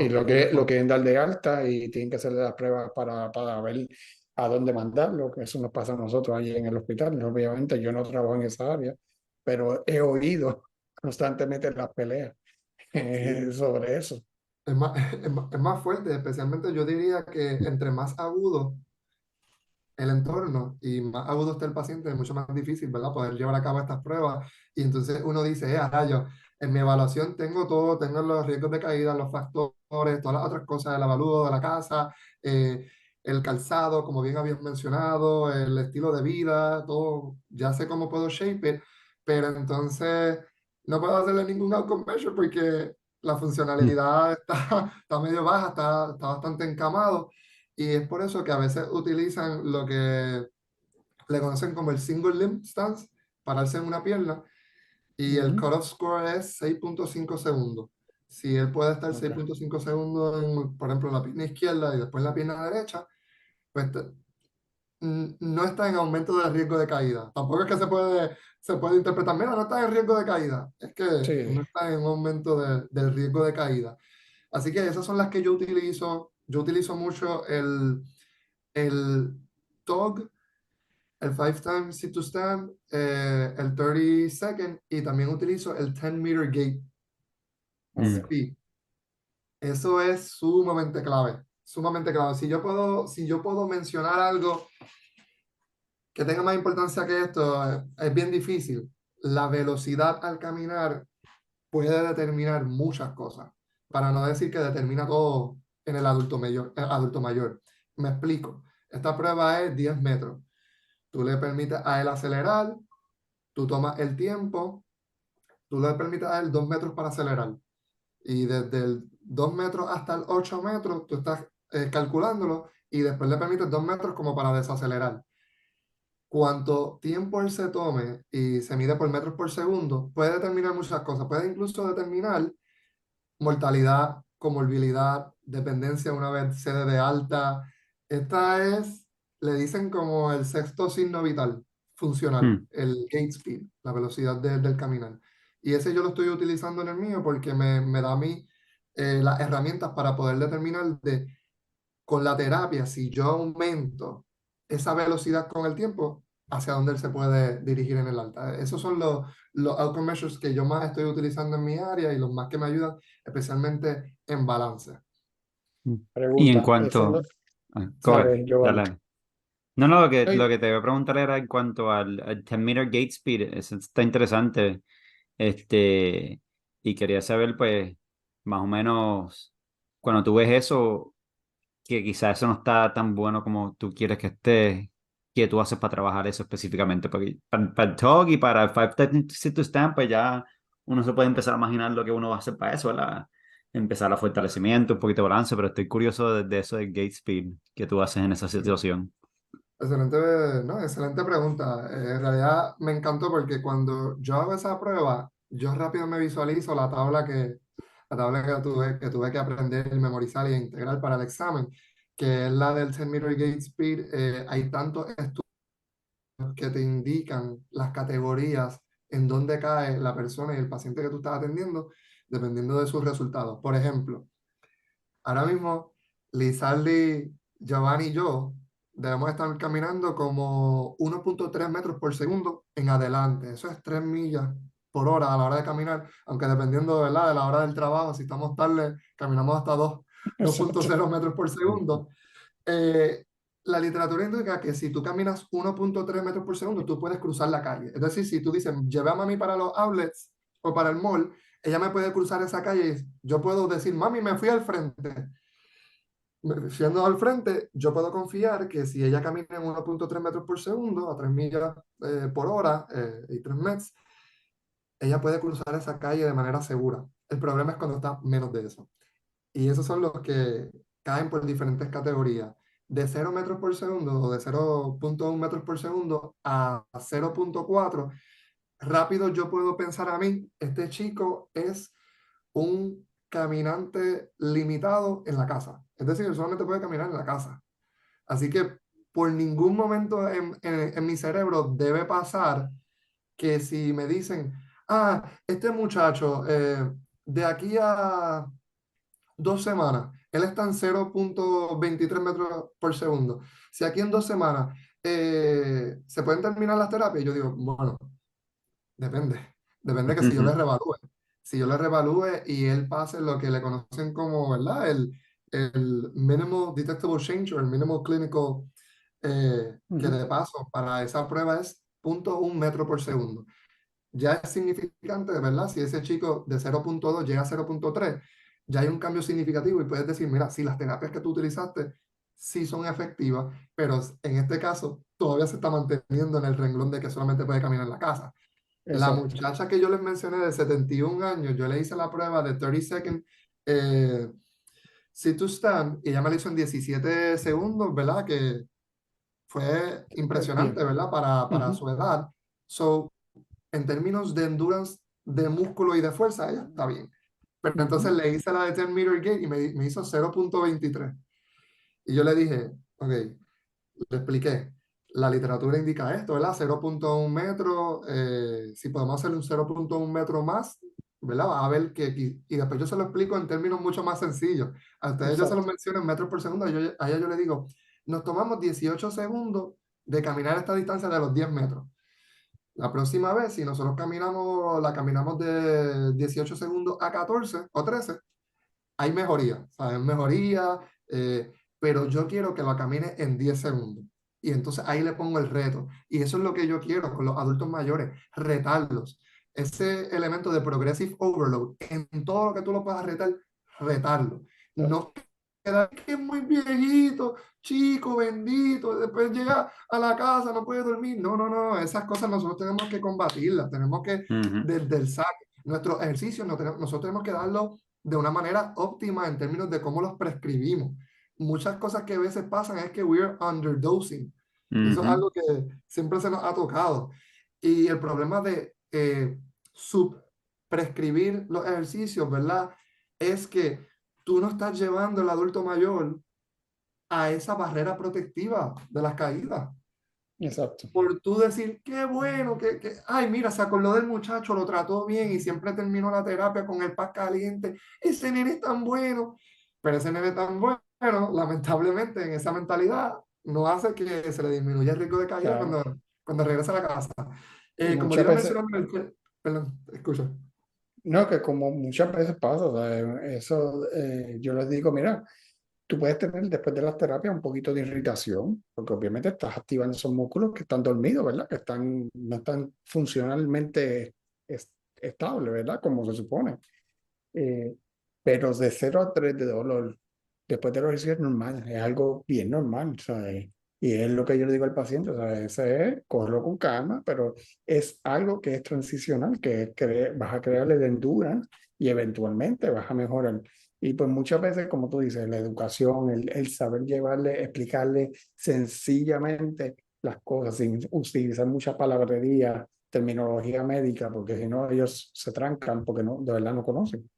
Speaker 1: lo quieren dar de alta y tienen que hacerle las pruebas para ver a dónde mandarlo, que eso nos pasa a nosotros ahí en el hospital. Obviamente yo no trabajo en esa área, pero he oído constantemente las peleas
Speaker 3: Sí.
Speaker 1: sobre eso.
Speaker 3: Es más fuerte, especialmente yo diría que entre más agudo el entorno y más agudo está el paciente, es mucho más difícil, ¿verdad? Poder llevar a cabo estas pruebas. Y entonces uno dice, a rayos, en mi evaluación tengo todo, tengo los riesgos de caída, los factores, todas las otras cosas, el avalúo de la casa, el calzado, como bien habías mencionado, el estilo de vida, todo, ya sé cómo puedo shape it, pero entonces no puedo hacerle ningún outcome measure porque la
Speaker 2: Mm.
Speaker 3: funcionalidad está medio baja, está bastante encamado. Y es por eso que a veces utilizan lo que le conocen como el single limb stance, pararse en una pierna, y el
Speaker 1: Ujú,
Speaker 3: cutoff score es 6.5 segundos. Si él puede estar
Speaker 1: ok.
Speaker 3: 6.5 segundos, por ejemplo, en la pierna izquierda y después en la pierna derecha, pues no está en aumento de riesgo de caída. Tampoco es que se puede interpretar, mira, no está en riesgo de caída. Es que no
Speaker 1: Sí.
Speaker 3: está en aumento del riesgo de caída. Así que esas son las que yo utilizo. Yo utilizo mucho el TOG, el 5 times sit to stand, el 30 second, y también utilizo el 10 meter gate
Speaker 1: Ok.
Speaker 2: Mm.
Speaker 3: speed. Eso es sumamente clave, sumamente clave. Si yo puedo mencionar algo que tenga más importancia que esto, es bien difícil. La velocidad al caminar puede determinar muchas cosas, para no decir que determina todo en el adulto mayor. Me explico. Esta prueba es 10 metros. Tú le permites a él acelerar, tú tomas el tiempo, tú le permites a él 2 metros para acelerar. Y desde el 2 metros hasta el 8 metros, tú estás calculándolo y después le permites 2 metros como para desacelerar. Cuánto tiempo él se tome y se mide por metros por segundo, puede determinar muchas cosas. Puede incluso determinar mortalidad, comorbilidad, dependencia una vez se dé de alta. Esta es, le dicen como el sexto signo vital funcional,
Speaker 2: Mm.
Speaker 3: el gait speed, la velocidad del caminar. Y ese yo lo estoy utilizando en el mío porque me da a mí las herramientas para poder determinar con la terapia, si yo aumento esa velocidad con el tiempo, hacia dónde él se puede dirigir en el alta. Esos son los outcome measures que yo más estoy utilizando en mi área y los más que me ayudan, especialmente en balance.
Speaker 2: Mm. Y en
Speaker 1: Pregunta, eso no,
Speaker 2: cuanto... go ahead,
Speaker 1: ¿sabes, Giovanni?
Speaker 2: dale. No, no, lo
Speaker 1: Ay,
Speaker 2: que te voy a preguntar era en cuanto al 10 meter gate speed, eso está interesante, este, y quería saber, pues, más o menos, cuando tú ves eso, que quizás eso no está tan bueno como tú quieres que esté, que tú haces para trabajar eso específicamente, porque para el talk y para el 5 to stand, pues ya uno se puede empezar a imaginar lo que uno va a hacer para eso, ¿verdad? Empezar a fortalecimiento, un poquito de balance, pero estoy curioso de eso de gate speed que tú haces en esa situación.
Speaker 3: Excelente, no, excelente pregunta. En realidad me encantó porque cuando yo hago esa prueba, yo rápido me visualizo la tabla que tuve que aprender, memorizar y integrar para el examen, que es la del 10 meter gate speed. Hay tantos estudios que te indican las categorías en dónde cae la persona y el paciente que tú estás atendiendo, dependiendo de sus resultados. Por ejemplo, ahora mismo, Lizardi, Giovanni y yo debemos estar caminando como 1.3 metros por segundo en adelante. Eso es 3 millas por hora a la hora de caminar, aunque dependiendo, ¿verdad?, de la hora del trabajo, si estamos tarde, caminamos hasta
Speaker 1: exacto.
Speaker 3: 2.0 metros por segundo. Eh, la literatura indica que si tú caminas 1.3 metros por segundo, tú puedes cruzar la calle. Es decir, si tú dices, llevé a mami para los outlets o para el mall, ella me puede cruzar esa calle y yo puedo decir, mami, me fui al frente. Siendo al frente, yo puedo confiar que si ella camina en 1.3 metros por segundo, a 3 millas por hora y 3 metros, ella puede cruzar esa calle de manera segura. El problema es cuando está menos de eso. Y esos son los que caen por diferentes categorías. De 0 metros por segundo o de 0.1 metros por segundo a 0.4, rápido yo puedo pensar a mí, este chico es un caminante limitado en la casa. Es decir, él solamente puede caminar en la casa. Así que por ningún momento en mi cerebro debe pasar que si me dicen, este muchacho de aquí a 2 semanas, él está en 0.23 metros por segundo. Si aquí en 2 semanas se pueden terminar las terapias, yo digo, bueno, depende. Depende que si yo le revalúe. Si yo le revalúe y él pase lo que le conocen como, ¿verdad? El minimal detectable change o el minimal clinical, que
Speaker 1: Ujú.
Speaker 3: de paso para esa prueba es 0.1 metro por segundo. Ya es significante, ¿verdad? Si ese chico de 0.2 llega a 0.3, ya hay un cambio significativo y puedes decir, mira, si las terapias que tú utilizaste sí son efectivas, pero en este caso todavía se está manteniendo en el renglón de que solamente puede caminar en la casa. La
Speaker 1: Exacto.
Speaker 3: muchacha que yo les mencioné de 71 años, yo le hice la prueba de 30 second eh, sit to stand y ella me la hizo en 17 segundos, ¿verdad? Que fue impresionante,
Speaker 1: Bien.
Speaker 3: ¿verdad? Para
Speaker 1: Ujú.
Speaker 3: su edad. So, en términos de endurance, de músculo y de fuerza, ella está bien. Pero entonces
Speaker 1: Ujú.
Speaker 3: le hice la de 10 meter gate y me hizo 0.23. Y yo le dije, ok, le expliqué, la literatura indica esto, ¿verdad? 0.1 metro, si podemos hacer un 0.1 metro más, ¿verdad? Va a ver que, y después yo se lo explico en términos mucho más sencillos. A ustedes yo se los
Speaker 1: Exacto.
Speaker 3: menciono en metros por segundo, a ella yo le digo, nos tomamos 18 segundos de caminar esta distancia de los 10 metros. La próxima vez, si nosotros la caminamos de 18 segundos a 14 o 13, hay mejoría, ¿sabes? Mejoría, pero yo quiero que la camine en 10 segundos. Y entonces ahí le pongo el reto. Y eso es lo que yo quiero con los adultos mayores, retarlos. Ese elemento de progressive overload, en todo lo que tú lo puedas retar, retarlo.
Speaker 1: Exacto.
Speaker 3: No quedar que es muy viejito, chico, bendito, después llega a la casa, no puede dormir. No, no, no, esas cosas nosotros tenemos que combatirlas, tenemos que,
Speaker 2: Ujú,
Speaker 3: desde el saque, nuestros ejercicios, nosotros tenemos que darlo de una manera óptima en términos de cómo los prescribimos. Muchas cosas que a veces pasan es que we're underdosing. Eso es
Speaker 2: ujú,
Speaker 3: algo que siempre se nos ha tocado. Y el problema de subprescribir los ejercicios, ¿verdad? Es que tú no estás llevando al adulto mayor a esa barrera protectiva de las caídas
Speaker 1: Exacto.
Speaker 3: por tú decir, qué bueno, ay, mira, se acordó del muchacho, lo trató bien y siempre terminó la terapia con el paz caliente. Ese nene es tan bueno, pero ese nene tan bueno, lamentablemente, en esa mentalidad, no hace que se le disminuya el riesgo de caída
Speaker 1: Claro.
Speaker 3: cuando regresa a la casa.
Speaker 1: Y
Speaker 3: Como
Speaker 1: muchas
Speaker 3: iba
Speaker 1: veces,
Speaker 3: mencionando, perdón, escucha.
Speaker 1: no, que como muchas veces pasa, o sea, eso yo les digo, mira. tú puedes tener después de las terapias un poquito de irritación, porque obviamente estás activando esos músculos que están dormidos, ¿verdad? Que no están funcionalmente estables, ¿verdad? Como se supone. Eh, pero de 0 a 3 de dolor, después de los ejercicios es normal, es algo bien normal, ¿sabes? Y es lo que yo le digo al paciente, ¿sabes? Ese es, cógelo con calma, pero es algo que es transicional, vas a crearle de endurance y eventualmente vas a mejorar. Y pues muchas veces, como tú dices, la educación, el saber llevarle, explicarle sencillamente las cosas, sin utilizar mucha palabrería, terminología médica, porque si no ellos se trancan porque no, de verdad no conocen.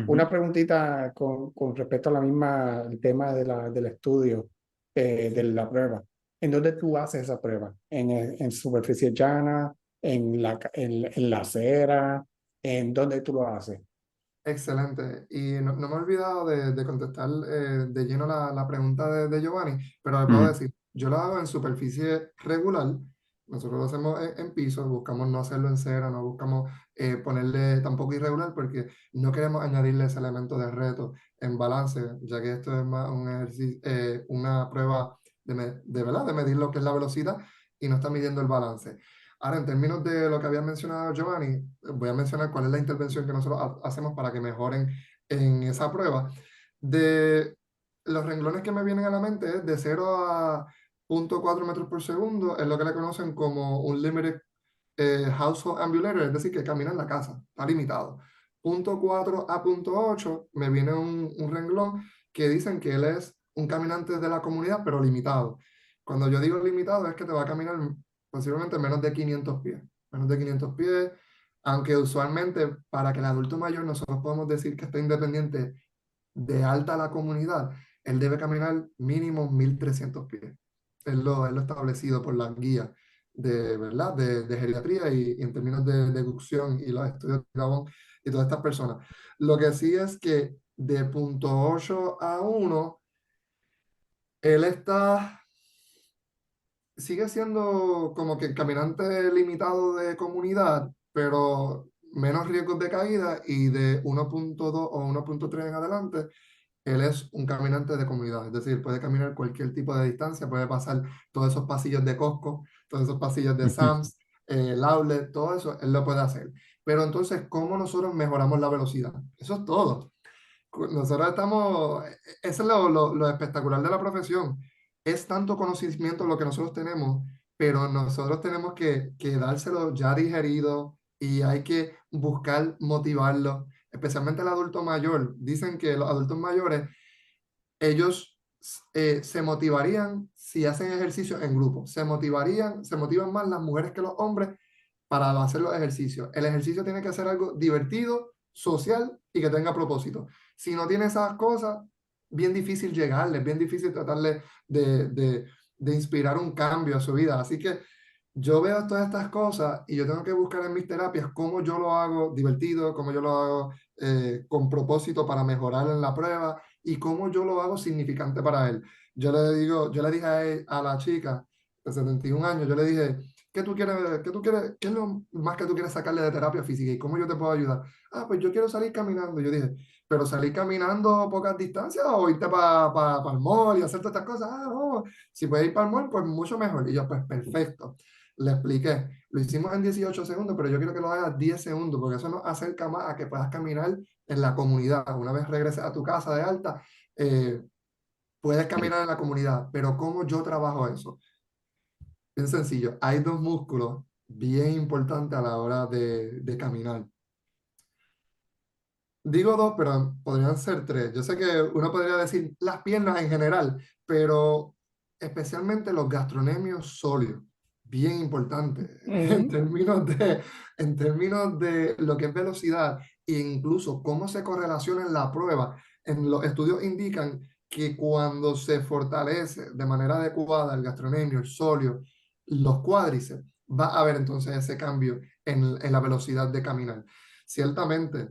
Speaker 1: Una
Speaker 2: Ujú.
Speaker 1: preguntita con respecto a la misma, el tema del estudio de la prueba. ¿En dónde tú haces esa prueba? ¿En superficie llana? ¿En la acera? ¿En dónde tú lo haces?
Speaker 3: Excelente. Y no me he olvidado de contestar de lleno la pregunta de Giovanni, pero le puedo
Speaker 2: Ujú.
Speaker 3: decir, yo lo hago en superficie regular, nosotros lo hacemos en piso, buscamos no hacerlo en cera, no buscamos ponerle tampoco irregular porque no queremos añadirle ese elemento de reto en balance, ya que esto es más un ejercicio, una prueba ¿verdad? De medir lo que es la velocidad y no está midiendo el balance. Ahora, en términos de lo que había mencionado Giovanni, voy a mencionar cuál es la intervención que nosotros hacemos para que mejoren en esa prueba. De los renglones que me vienen a la mente es de 0 a 0,4 metros por segundo, es lo que le conocen como un limited household ambulatory, es decir, que camina en la casa, está limitado. 0,4 a 0,8 me viene un renglón que dicen que él es un caminante de la comunidad, pero limitado. Cuando yo digo limitado es que te va a caminar posiblemente menos de 500 pies. Menos de 500 pies, aunque usualmente para que el adulto mayor nosotros podemos decir que está independiente de alta a la comunidad, él debe caminar mínimo 1.300 pies. Es lo establecido por la guía ¿verdad? De geriatría y en términos de deducción y los estudios de Gabón y todas estas personas. Lo que sí es que de 0,8 a 1, él sigue siendo como que caminante limitado de comunidad, pero menos riesgos de caída y de 1,2 o 1,3 en adelante, él es un caminante de comunidad, es decir, puede caminar cualquier tipo de distancia, puede pasar todos esos pasillos de Costco, todos esos pasillos de Sam's, el outlet, todo eso, él lo puede hacer. Pero entonces, ¿cómo nosotros mejoramos la velocidad? Eso es todo. Nosotros estamos, eso es lo espectacular de la profesión. Es tanto conocimiento lo que nosotros tenemos, pero nosotros tenemos que dárselo ya digerido y hay que buscar motivarlo, especialmente el adulto mayor. Dicen que los adultos mayores, ellos se motivarían si hacen ejercicio en grupo. Se motivan más las mujeres que los hombres para hacer los ejercicios. El ejercicio tiene que ser algo divertido, social y que tenga propósito. Si no tiene esas cosas, bien difícil llegarle, bien difícil tratarle de inspirar un cambio a su vida. Así que yo veo todas estas cosas y yo tengo que buscar en mis terapias cómo yo lo hago divertido, cómo yo lo hago con propósito para mejorar en la prueba y cómo yo lo hago significante para él. Yo le dije a la chica de 71 años, yo le dije, qué es lo más que tú quieres sacarle de terapia física y cómo yo te puedo ayudar? Ah, pues yo quiero salir caminando. Yo dije, pero salir caminando pocas distancias o irte para el mall y hacer todas estas cosas. Ah, no, si puedes ir para el mall, pues mucho mejor. Y yo, pues perfecto. Le expliqué. Lo hicimos en 18 segundos, pero yo quiero que lo hagas 10 segundos, porque eso nos acerca más a que puedas caminar en la comunidad. Una vez regreses a tu casa de alta, eh, puedes caminar en la comunidad. Pero ¿cómo yo trabajo eso? Bien sencillo. Hay dos músculos bien importantes a la hora de caminar. Digo dos, pero podrían ser tres. Yo sé que uno podría decir las piernas en general, pero especialmente los gastronemios sólidos, bien importante en
Speaker 1: Ujú.
Speaker 3: términos de lo que es velocidad e incluso cómo se correlaciona en la prueba. En los estudios indican que cuando se fortalece de manera adecuada el gastronemio, el sóleo, los cuádriceps, va a haber entonces ese cambio en la velocidad de caminar. Ciertamente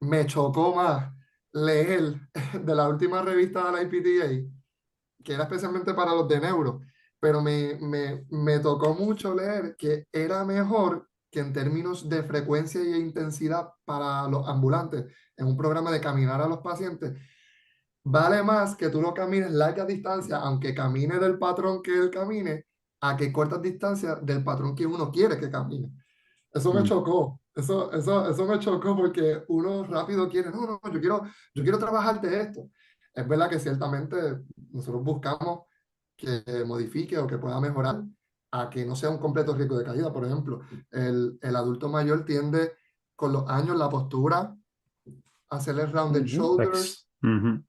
Speaker 3: me chocó más leer de la última revista de la IPTA, que era especialmente para los de neuro, pero me tocó mucho leer que era mejor que en términos de frecuencia y intensidad para los ambulantes, en un programa de caminar a los pacientes, vale más que tú lo camines larga distancia, aunque camine del patrón que él camine, a que cortas distancia del patrón que uno quiere que camine. Eso me
Speaker 2: Mm,
Speaker 3: chocó, eso me chocó porque uno rápido quiere, no, no, yo quiero trabajarte esto. Es verdad que ciertamente nosotros buscamos que modifique o que pueda mejorar a que no sea un completo riesgo de caída. Por ejemplo, el adulto mayor tiende con los años la postura a hacerle rounded
Speaker 1: Ujú.
Speaker 3: shoulders,
Speaker 2: ujú,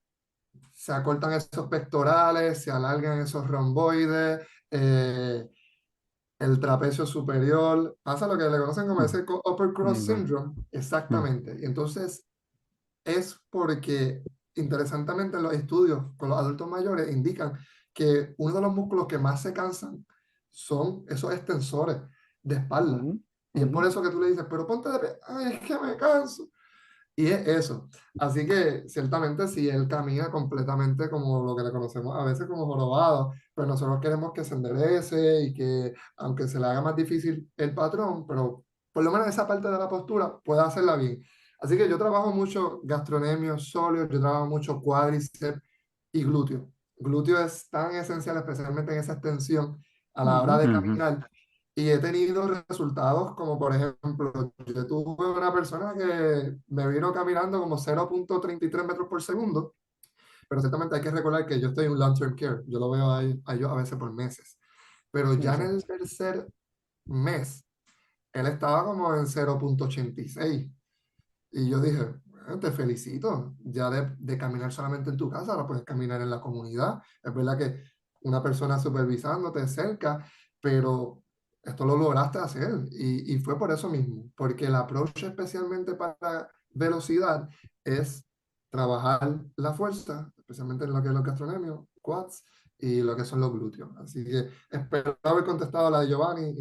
Speaker 3: se acortan esos pectorales, se alargan esos romboides, el trapecio superior, pasa lo que le conocen como ese upper cross
Speaker 1: Ujú.
Speaker 3: syndrome,
Speaker 2: mm,
Speaker 3: exactamente. Y entonces es porque, interesantemente, en los estudios con los adultos mayores indican que uno de los músculos que más se cansan son esos extensores de espalda.
Speaker 1: Ujú.
Speaker 3: Y es por
Speaker 1: Ujú.
Speaker 3: eso que tú le dices, pero ponte de pie, ay, es que me canso. Y es eso. Así que ciertamente si él camina completamente como lo que le conocemos a veces como jorobado, pues nosotros queremos que se enderece y que aunque se le haga más difícil el patrón, pero por lo menos esa parte de la postura pueda hacerla bien. Así que yo trabajo mucho gastrocnemio sólido, yo trabajo mucho cuádriceps y glúteo. Glúteo es tan esencial, especialmente en esa extensión a la hora
Speaker 1: Ujú.
Speaker 3: de
Speaker 2: ujú.
Speaker 3: caminar. Y he tenido resultados como, por ejemplo, yo tuve una persona que me vino caminando como 0,33 metros por segundo, pero ciertamente hay que recordar que yo estoy en un long-term care, yo lo veo a ellos a veces por meses, pero ya en el
Speaker 1: Exacto.
Speaker 3: tercer mes, él estaba como en 0,86 y yo dije, "Bueno, te felicito, ya de caminar solamente en tu casa, ahora puedes caminar en la comunidad. Es verdad que una persona supervisándote cerca, pero esto lo lograste hacer y fue por eso mismo, porque el approach especialmente para velocidad es trabajar la fuerza, especialmente en lo que es los gastrocnemios, quads y lo que son los glúteos. Así que espero haber contestado la de Giovanni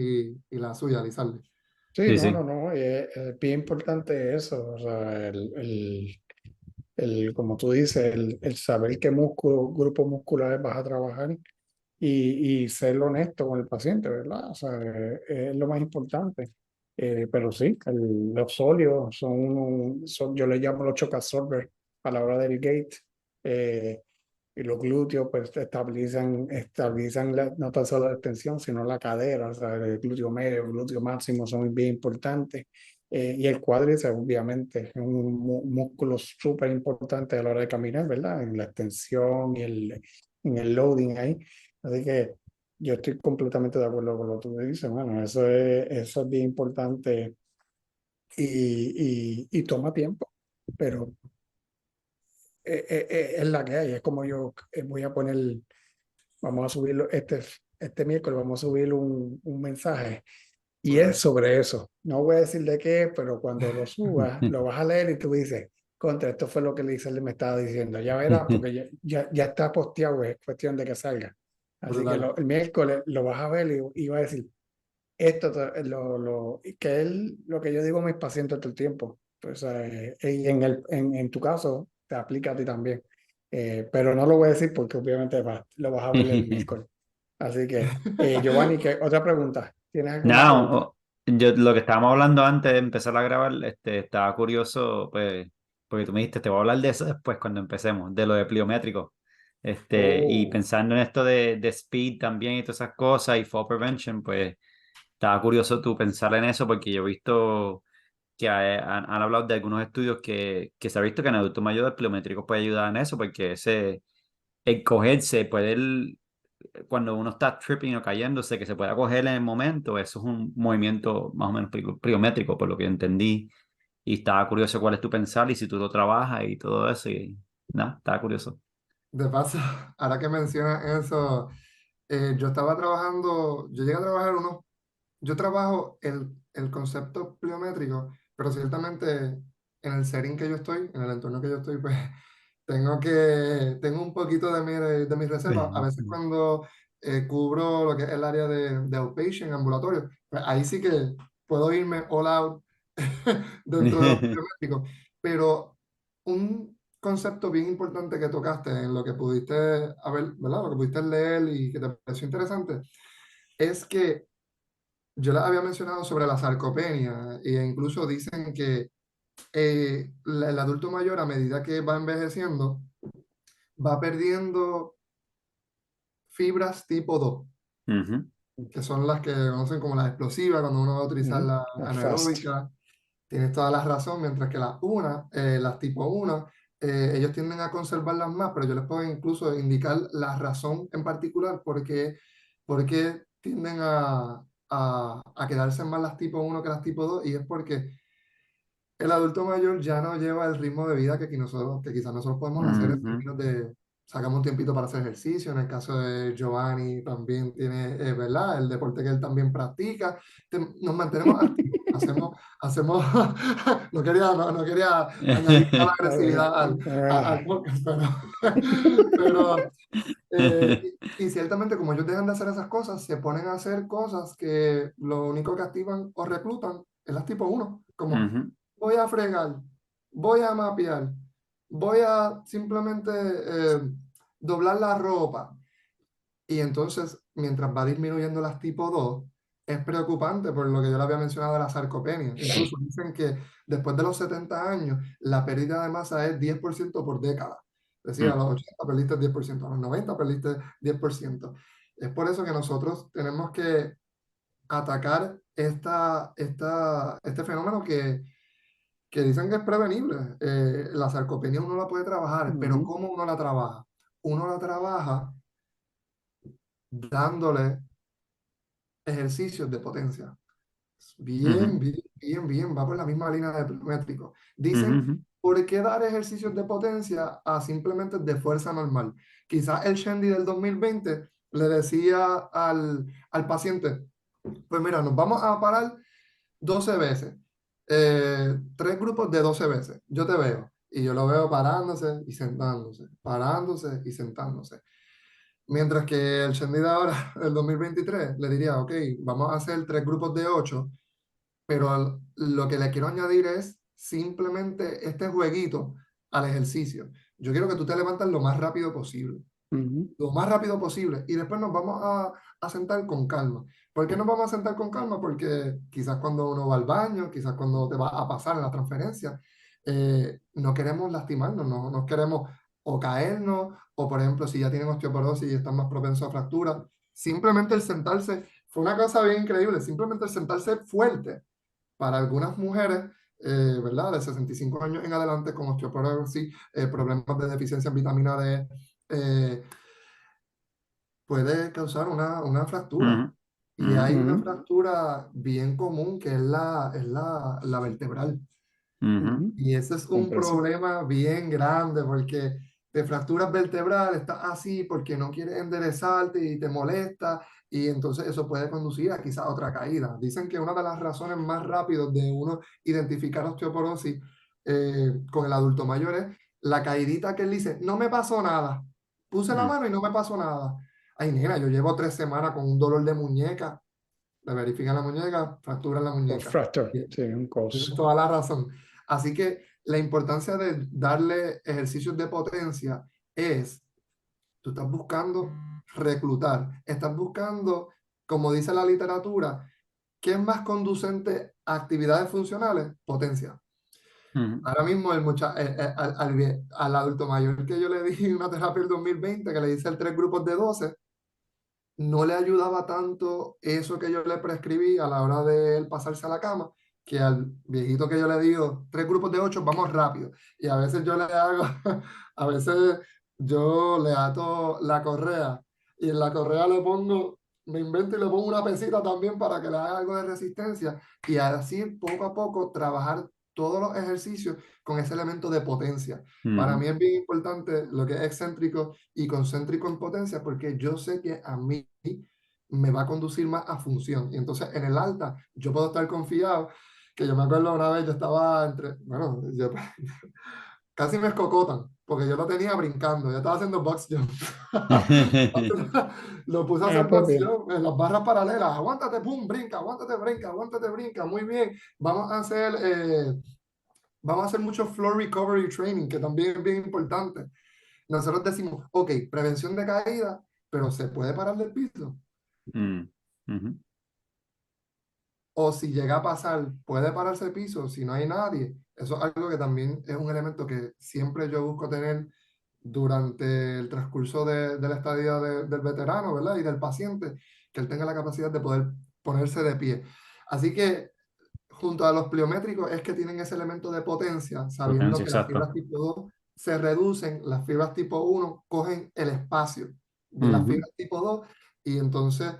Speaker 3: y la suya, Lizardi.
Speaker 1: Sí,
Speaker 2: Sí,
Speaker 1: no,
Speaker 2: sí.
Speaker 1: no, no, es bien importante eso, o sea, como tú dices, el saber qué músculo, grupos musculares vas a trabajar y ser honesto con el paciente, ¿verdad? O sea, es lo más importante. Pero sí, los sólidos yo le llamo los shock absorbers a la hora del gait. eh, y los glúteos pues estabilizan no tan solo la extensión, sino la cadera, o sea, el glúteo medio, el glúteo máximo son bien importantes. Y el cuádriceps, obviamente, es un músculo súper importante a la hora de caminar, ¿verdad? En la extensión y en el loading ahí. Así que yo estoy completamente de acuerdo con lo que tú dices, bueno, eso es bien importante y toma tiempo, pero es la que hay, es como yo voy a poner, vamos a subirlo este miércoles, vamos a subir un mensaje y es sobre eso. No voy a decir de qué, pero cuando lo subas, lo vas a leer y tú dices, contra, esto fue lo que Lizelle me estaba diciendo. Ya verás, porque ya está posteado, es cuestión de que salga. Así que
Speaker 3: Brutal.
Speaker 1: el miércoles lo vas a ver y va a decir, esto que es lo que yo digo a mis pacientes todo el tiempo. Pues, y en tu caso, te aplica a ti también. Pero no lo voy a decir porque obviamente lo vas a ver el miércoles. Así que, Giovanni, otra pregunta. ¿Tienes alguna
Speaker 2: Nada,
Speaker 1: pregunta?
Speaker 2: yo lo que estábamos hablando antes de empezar a grabar, estaba curioso, pues, porque tú me dijiste, te voy a hablar de eso después cuando empecemos, de lo de pliométrico. Y
Speaker 1: Oh,
Speaker 2: pensando en esto de speed también y todas esas cosas y fall prevention, pues estaba curioso tú pensar en eso porque yo he visto que han hablado de algunos estudios que se ha visto que en adultos mayores el pliométrico puede ayudar en eso porque el cogerse, cuando uno está tripping o cayéndose, que se pueda coger en el momento, eso es un movimiento más o menos pliométrico, por lo que entendí. Y estaba curioso cuál es tu pensar y si tú lo trabajas y todo eso. Y nada, estaba curioso.
Speaker 3: De paso, ahora que mencionas eso, yo estaba trabajando, yo llegué a trabajar yo trabajo el concepto pliométrico, pero ciertamente en el setting que yo estoy, en el entorno que yo estoy, pues tengo un poquito de mi reserva. A veces
Speaker 2: Sí.
Speaker 3: cuando cubro lo que es el área de outpatient, ambulatorio, pues ahí sí que puedo irme all out dentro de los pliométricos. Pero un concepto bien importante que tocaste en lo que pudiste haber, ¿verdad? Lo que pudiste leer y que te pareció interesante, es que yo les había mencionado sobre la sarcopenia e incluso dicen que el adulto mayor a medida que va envejeciendo va perdiendo fibras tipo 2,
Speaker 2: Ujú,
Speaker 3: que son las que conocen como las explosivas cuando uno va a utilizar
Speaker 1: Ujú.
Speaker 3: la
Speaker 1: Fast.
Speaker 3: anaeróbica. Tienes toda la razón, mientras que las tipo 1, ellos tienden a conservarlas más, pero yo les puedo incluso indicar la razón en particular por qué tienden a quedarse más las tipo 1 que las tipo 2, y es porque el adulto mayor ya no lleva el ritmo de vida que quizás nosotros podemos hacer en
Speaker 2: ujú.
Speaker 3: términos de sacamos un tiempito para hacer ejercicio. En el caso de Giovanni también tiene, ¿verdad? El deporte que él también practica. Nos mantenemos activos. Hacemos, no quería añadir toda la agresividad al podcast, pero y ciertamente como ellos dejan de hacer esas cosas, se ponen a hacer cosas que lo único que activan o reclutan es las tipo 1, como
Speaker 2: Ujú,
Speaker 3: voy a fregar, voy a mapear, voy a simplemente doblar la ropa. Y entonces, mientras va disminuyendo las tipo 2, es preocupante por lo que yo le había mencionado de la sarcopenia. Incluso dicen que después de los 70 años, la pérdida de masa es 10% por década. Es decir, a
Speaker 2: mm,
Speaker 3: los 80 perdiste 10%, a los 90 perdiste 10%. Es por eso que nosotros tenemos que atacar este fenómeno que dicen que es prevenible. La sarcopenia uno la puede trabajar, pero
Speaker 1: Ujú.
Speaker 3: ¿cómo uno la trabaja? Uno la trabaja dándole ejercicios de potencia.
Speaker 2: ujú,
Speaker 3: Bien, bien, bien, bien, va por la misma línea de pliométrico. Dicen,
Speaker 2: ujú,
Speaker 3: ¿por qué dar ejercicios de potencia a simplemente de fuerza normal? Quizás el Shandy del 2020 le decía al paciente, pues mira, nos vamos a parar 12 veces, 3 grupos de 12 veces, yo te veo. Y yo lo veo parándose y sentándose. Mientras que el Shandy de ahora, del 2023, le diría, ok, vamos a hacer 3 grupos de 8, pero lo que le quiero añadir es simplemente este jueguito al ejercicio. Yo quiero que tú te levantes
Speaker 1: Ujú.
Speaker 3: lo más rápido posible, y después nos vamos a sentar con calma. ¿Por qué nos vamos a sentar con calma? Porque quizás cuando uno va al baño, quizás cuando te va a pasar en la transferencia, no queremos lastimarnos, no queremos o caernos, o por ejemplo, si ya tienen osteoporosis y están más propensos a fracturas, simplemente el sentarse, fue una cosa bien increíble, simplemente el sentarse fuerte para algunas mujeres, ¿verdad? De 65 años en adelante con osteoporosis, problemas de deficiencia en vitamina D, puede causar una fractura.
Speaker 2: ujú,
Speaker 3: Y hay una
Speaker 1: Ujú.
Speaker 3: fractura bien común que es la vertebral.
Speaker 2: ujú,
Speaker 1: Ujú.
Speaker 3: Y ese es un
Speaker 1: Compresión.
Speaker 3: problema bien grande porque te fracturas vertebral, estás así porque no quieres enderezarte y te molesta, y entonces eso puede conducir a quizá otra caída. Dicen que una de las razones más rápidas de uno identificar osteoporosis con el adulto mayor es la caidita que él dice, no me pasó nada, puse la
Speaker 2: mm,
Speaker 3: mano y no me pasó nada. Ay, nena, yo llevo 3 semanas con un dolor de muñeca, le verifican la muñeca, fractura en la
Speaker 1: Un
Speaker 3: muñeca.
Speaker 1: fracture. Sí, un
Speaker 3: Tienes
Speaker 1: cos.
Speaker 3: toda la razón. Así que la importancia de darle ejercicios de potencia es, tú estás buscando reclutar, estás buscando, como dice la literatura, ¿qué es más conducente a actividades funcionales? Potencia.
Speaker 2: ujú,
Speaker 3: Ahora mismo al adulto mayor que yo le di una terapia el 2020, que le hice el 3 grupos de 12, no le ayudaba tanto eso que yo le prescribí a la hora de él pasarse a la cama, que al viejito que yo le digo, 3 grupos de 8, vamos rápido. Y a veces yo le hago, a veces yo le ato la correa, y en la correa le pongo, me invento y le pongo una pesita también para que le haga algo de resistencia, y así poco a poco trabajar todos los ejercicios con ese elemento de potencia. Para
Speaker 2: ujú,
Speaker 3: mí es bien importante lo que es excéntrico y concéntrico en potencia, porque yo sé que a mí me va a conducir más a función. Y entonces en el alta yo puedo estar confiado, que yo me acuerdo una vez yo estaba bueno, casi me escocotan, porque yo lo tenía brincando, yo estaba haciendo box jump. Lo puse a hacer
Speaker 1: Pues
Speaker 3: box
Speaker 1: bien.
Speaker 3: jump en las barras paralelas, aguántate, pum, brinca, aguántate, brinca, aguántate, brinca, muy bien. Vamos a hacer mucho floor recovery training, que también es bien importante. Nosotros decimos, ok, prevención de caída, pero ¿se puede parar del piso?
Speaker 2: mm, ujú,
Speaker 3: O si llega a pasar, ¿puede pararse el piso si no hay nadie? Eso es algo que también es un elemento que siempre yo busco tener durante el transcurso de la estadía del veterano, ¿verdad? Y del paciente, que él tenga la capacidad de poder ponerse de pie. Así que junto a los pliométricos es que tienen ese elemento de potencia, sabiendo
Speaker 2: Potencia,
Speaker 3: que las
Speaker 2: exacto.
Speaker 3: fibras tipo 2 se reducen, las fibras tipo 1 cogen el espacio de las
Speaker 2: Ujú.
Speaker 3: fibras tipo 2 y entonces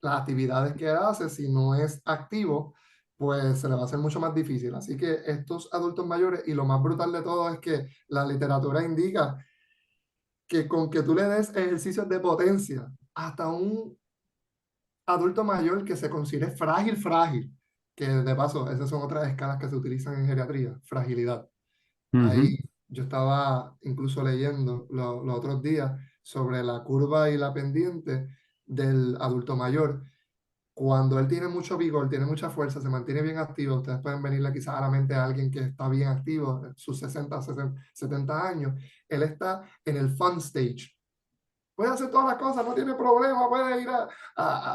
Speaker 3: las actividades que él hace, si no es activo, pues se le va a hacer mucho más difícil. Así que estos adultos mayores, y lo más brutal de todo es que la literatura indica que con que tú le des ejercicios de potencia hasta un adulto mayor que se considere frágil, frágil, que de paso, esas son otras escalas que se utilizan en geriatría, fragilidad.
Speaker 2: Ujú.
Speaker 3: Ahí yo estaba incluso leyendo los otros días sobre la curva y la pendiente del adulto mayor. Cuando él tiene mucho vigor, tiene mucha fuerza, se mantiene bien activo, ustedes pueden venirle quizás a la mente a alguien que está bien activo, sus 70 años, él está en el fun stage. Puede hacer todas las cosas, no tiene problema, puede ir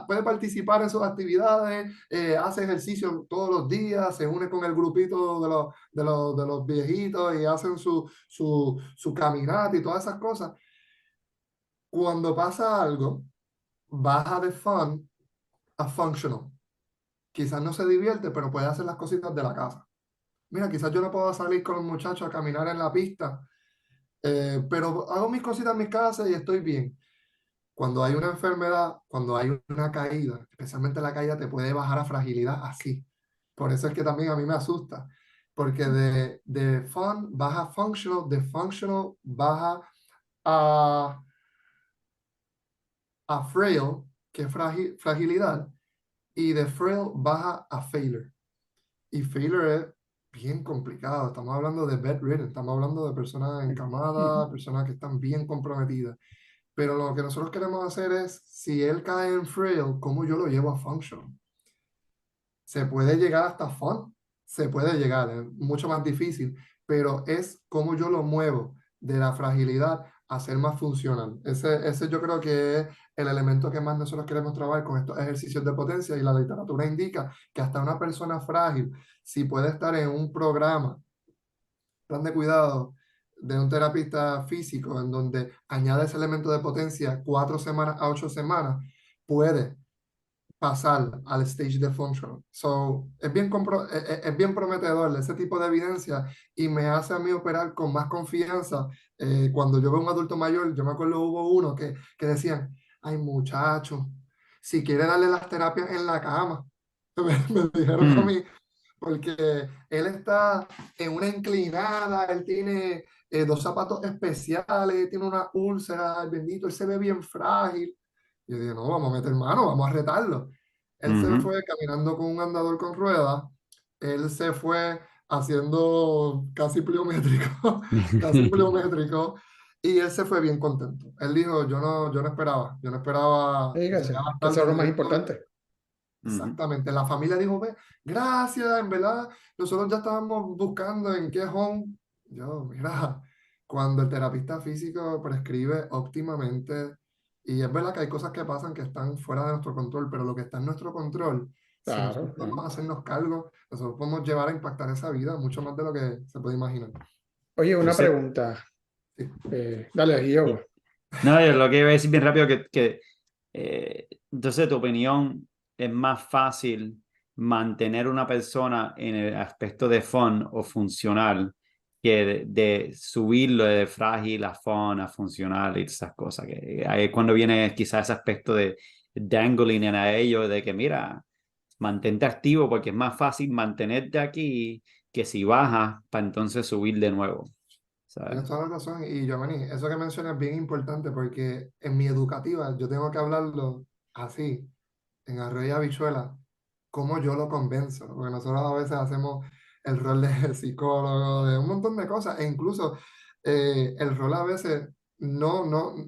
Speaker 3: puede participar en sus actividades, hace ejercicio todos los días, se une con el grupito de los viejitos y hacen su caminata y todas esas cosas. Cuando pasa algo, baja de fun a functional. Quizás no se divierte, pero puede hacer las cositas de la casa. Mira, quizás yo no puedo salir con los muchachos a caminar en la pista, pero hago mis cositas en mi casa y estoy bien. Cuando hay una enfermedad, cuando hay una caída, especialmente la caída te puede bajar a fragilidad así. Por eso es que también a mí me asusta, porque de fun baja a functional, de functional baja a, a frail, que es fragilidad, y de frail baja a failure. Y failure es bien complicado. Estamos hablando de bedridden, estamos hablando de personas encamadas,
Speaker 1: Ujú.
Speaker 3: personas que están bien comprometidas. Pero lo que nosotros queremos hacer es, si él cae en frail, ¿cómo yo lo llevo a functional? Se puede llegar hasta fun, se puede llegar, es mucho más difícil, pero es cómo yo lo muevo de la fragilidad a ser más funcional. Ese yo creo que es el elemento que más nosotros queremos trabajar con estos ejercicios de potencia y la literatura indica que hasta una persona frágil, si puede estar en un programa, plan de cuidado de un terapista físico en donde añade ese elemento de potencia 4 semanas a 8 semanas, puede pasar al stage de functional. So, es bien prometedor ese tipo de evidencia y me hace a mí operar con más confianza. Cuando yo veo un adulto mayor, yo me acuerdo hubo uno que decían, ay muchacho, si quiere darle las terapias en la cama, me dijeron a
Speaker 2: Mm.
Speaker 3: mí, porque él está en una inclinada, él tiene dos zapatos especiales, tiene una úlcera, el bendito, él se ve bien frágil. Yo dije, no, vamos a meter mano, vamos a retarlo. Él se
Speaker 2: Ujú.
Speaker 3: fue caminando con un andador con ruedas, él se fue haciendo casi pliométrico, casi pliométrico, y él se fue bien contento. Él dijo, yo no esperaba
Speaker 1: Fíjate,
Speaker 3: llegar
Speaker 1: que
Speaker 3: hasta
Speaker 1: eso es lo
Speaker 3: donde
Speaker 1: más
Speaker 3: yo estoy.
Speaker 1: importante.
Speaker 2: Ujú.
Speaker 3: Exactamente, la familia dijo, ve, gracias, en verdad, nosotros ya estábamos buscando en qué home. Yo, mira, cuando el terapista físico prescribe óptimamente, y es verdad que hay cosas que pasan que están fuera de nuestro control, pero lo que está en nuestro control, si nosotros
Speaker 1: Claro.
Speaker 3: podemos hacernos cargo, nosotros podemos llevar a impactar esa vida mucho más de lo que se puede imaginar.
Speaker 1: Oye, una
Speaker 2: Entonces,
Speaker 1: pregunta.
Speaker 3: Sí.
Speaker 1: Dale, Guillermo.
Speaker 2: no, yo lo que iba a decir bien rápido entonces tu opinión es más fácil mantener una persona en el aspecto de fun o funcional que de subirlo de frágil a fun a funcional y esas cosas. Que ahí es cuando viene quizás ese aspecto de dangling en a ello de que mira, mantente activo porque es más fácil mantenerte aquí que si bajas para entonces subir de nuevo. ¿Sabes?
Speaker 3: Tienes toda la razón. Y Giovanni, eso que mencionas es bien importante porque en mi educativa yo tengo que hablarlo así, en arroz y habichuela, cómo yo lo convenzo, porque nosotros a veces hacemos el rol de psicólogo, de un montón de cosas, e incluso el rol a veces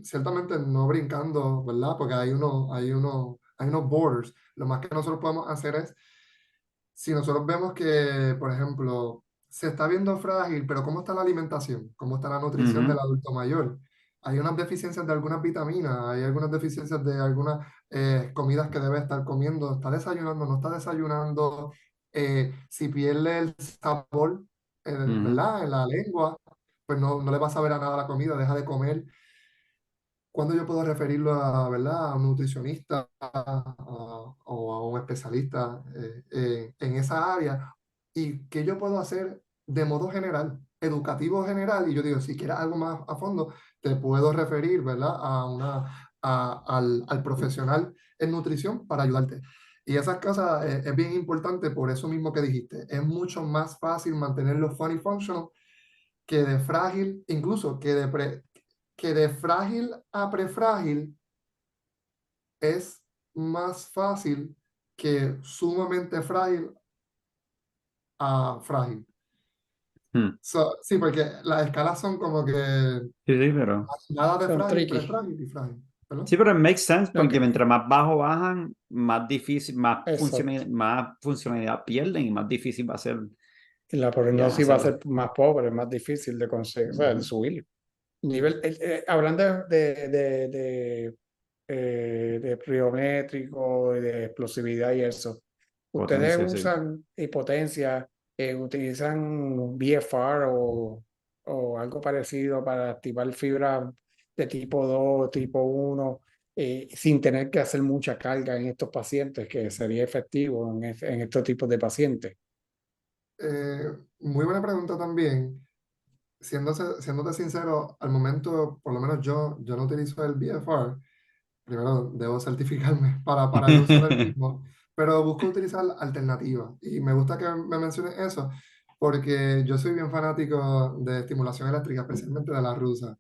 Speaker 3: ciertamente no brincando, ¿verdad? Porque hay unos borders. Lo más que nosotros podemos hacer es si nosotros vemos que, por ejemplo, se está viendo frágil, pero ¿cómo está la alimentación? ¿Cómo está la nutrición del
Speaker 2: Ujú.
Speaker 3: adulto mayor? Hay unas deficiencias de algunas vitaminas, hay algunas deficiencias de algunas comidas que debe estar comiendo, está desayunando, no está desayunando, si pierde el sabor,
Speaker 2: Ujú.
Speaker 3: ¿verdad? En la lengua, pues no le va a saber a nada la comida, deja de comer. ¿Cuándo yo puedo referirlo a, ¿verdad? A un nutricionista o a un especialista en esa área? ¿Y qué yo puedo hacer de modo general, educativo general? Y yo digo, si quieres algo más a fondo, te puedo referir, ¿verdad? Al profesional en nutrición para ayudarte. Y esas cosas es bien importante por eso mismo que dijiste. Es mucho más fácil mantenerlo funny functional que de frágil, incluso que de frágil a prefrágil es más fácil que sumamente frágil a frágil.
Speaker 2: Hmm.
Speaker 3: Sí, porque las escalas son como que
Speaker 2: Sí, sí, pero...
Speaker 3: nada de
Speaker 1: Son
Speaker 3: frágil,
Speaker 1: tricky.
Speaker 3: prefrágil y frágil.
Speaker 2: Sí,
Speaker 3: ¿Perdón?
Speaker 2: pero it makes sense
Speaker 1: Ok,
Speaker 2: porque mientras más bajo bajan, más difícil,
Speaker 1: exacto.
Speaker 2: más funcionalidad pierden y más difícil va a ser
Speaker 1: Y la
Speaker 2: ya
Speaker 1: prognosis va a
Speaker 2: hacerlo.
Speaker 1: ser más pobre, más difícil de conseguir, o sea, de
Speaker 2: Ujú.
Speaker 1: subir. Hablando de pliométrico, y de explosividad y eso, ¿ustedes
Speaker 2: Potencia, sí.
Speaker 1: usan y potencia, utilizan BFR o algo parecido para activar fibra de tipo 2 tipo 1 sin tener que hacer mucha carga en estos pacientes, que sería efectivo en estos tipos de pacientes?
Speaker 3: Muy buena pregunta también. Siéndote sincero, al momento, por lo menos yo no utilizo el BFR. Primero debo certificarme para el uso del mismo, pero busco utilizar alternativas. Y me gusta que me menciones eso, porque yo soy bien fanático de estimulación eléctrica, especialmente de la rusa.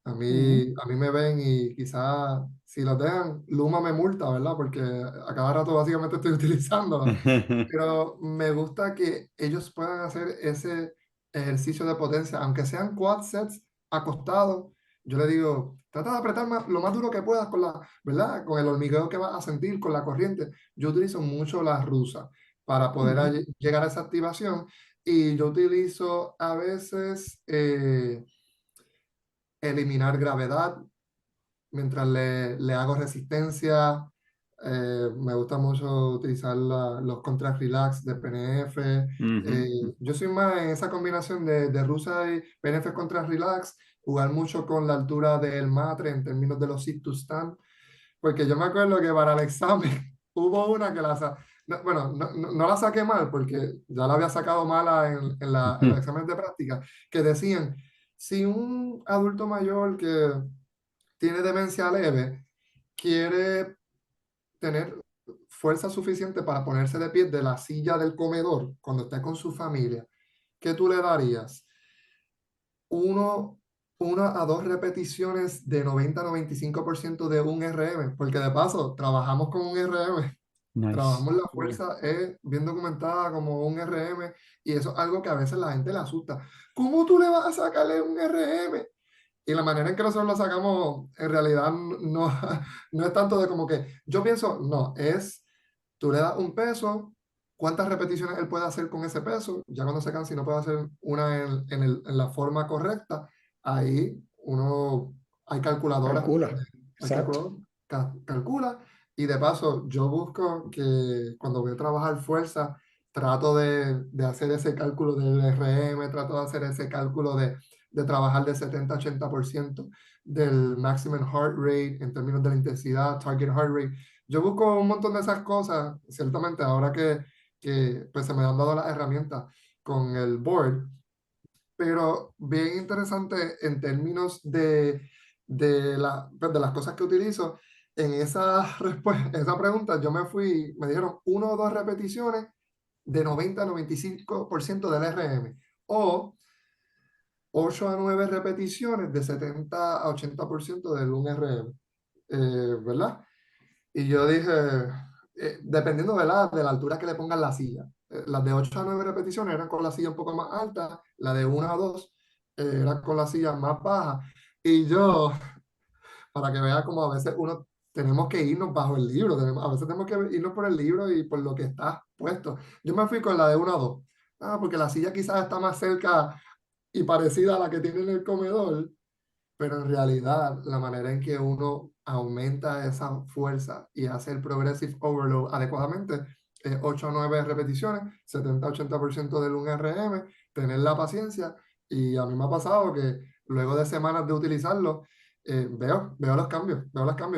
Speaker 1: Ujú.
Speaker 3: A mí me ven y quizás si los dejan, Luma me multa, ¿verdad? Porque a cada rato básicamente estoy utilizándolo. Pero me gusta que ellos puedan hacer ese ejercicio de potencia, aunque sean quad sets acostados. Yo le digo, trata de apretar lo más duro que puedas con ¿verdad? Con el hormigueo que vas a sentir, con la corriente. Yo utilizo mucho la rusa para poder
Speaker 1: Ujú.
Speaker 3: llegar a esa activación. Y yo utilizo a veces eliminar gravedad mientras le hago resistencia. Me gusta mucho utilizar los contrast relax de PNF.
Speaker 2: Ujú.
Speaker 3: Yo soy más en esa combinación de rusa y PNF contrast relax, jugar mucho con la altura del matre en términos de los sit to stand, porque yo me acuerdo que para el examen hubo una que bueno, no la saqué mal porque ya la había sacado mala en los exámenes de práctica, que decían, si un adulto mayor que tiene demencia leve quiere tener fuerza suficiente para ponerse de pie de la silla del comedor cuando esté con su familia, ¿qué tú le darías? Uno, 1 a 2 repeticiones de 90-95% de un RM, porque de paso trabajamos con un RM,
Speaker 2: Nice.
Speaker 3: trabajamos la
Speaker 1: Cool.
Speaker 3: fuerza bien documentada como un RM, y eso es algo que a veces la gente le asusta. ¿Cómo tú le vas a sacarle un RM? Y la manera en que nosotros lo sacamos, en realidad no, no es tanto de como que, yo pienso, no, tú le das un peso, cuántas repeticiones él puede hacer con ese peso, ya cuando se cansa y no puede hacer una en la forma correcta, ahí hay calculadoras,
Speaker 1: Calcula.
Speaker 3: hay
Speaker 1: Exacto.
Speaker 3: calculador, calcula, y de paso yo busco que cuando voy a trabajar fuerza, trato de hacer ese cálculo del RM, trato de hacer ese cálculo de trabajar del 70-80% del maximum heart rate en términos de la intensidad, target heart rate. Yo busco un montón de esas cosas, ciertamente ahora que pues se me han dado las herramientas con el board, pero bien interesante en términos pues, de las cosas que utilizo. En esa pregunta yo me dijeron 1 o 2 repeticiones de 90-95% del RM o 8 a 9 repeticiones de 70-80% del 1 RM, ¿verdad? Y yo dije, dependiendo de la altura que le pongan la silla. Las de 8 a 9 repeticiones eran con la silla un poco más alta, la de 1 a 2 era con la silla más baja. Y yo, para que vea como a veces uno tenemos que irnos bajo el libro, a veces tenemos que irnos por el libro y por lo que está puesto. Yo me fui con la de 1 a 2. Porque la silla quizás está más cerca y parecida a la que tiene en el comedor, pero en realidad la manera en que uno aumenta esa fuerza y hace el progressive overload adecuadamente es 8 a 9 repeticiones, 70-80% del 1 RM, tener la paciencia Y a mí me ha pasado que luego de semanas de utilizarlo, veo los cambios.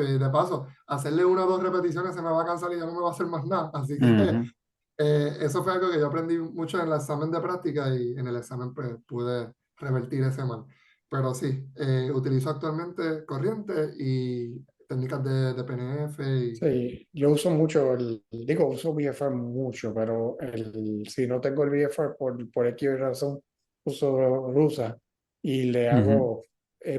Speaker 3: Y de paso, hacerle 1 o 2 repeticiones se me va a cansar y ya no me va a hacer más nada. Así que
Speaker 2: Ujú.
Speaker 3: eso fue algo que yo aprendí mucho en el examen de práctica y en el examen pues, pude revertir ese mal. Pero sí, utilizo actualmente corriente y técnicas de PNF y...
Speaker 1: Sí, yo uso mucho digo, uso VFR mucho, pero si no tengo el VFR por X razón, uso rusa y le
Speaker 2: Ujú.
Speaker 1: hago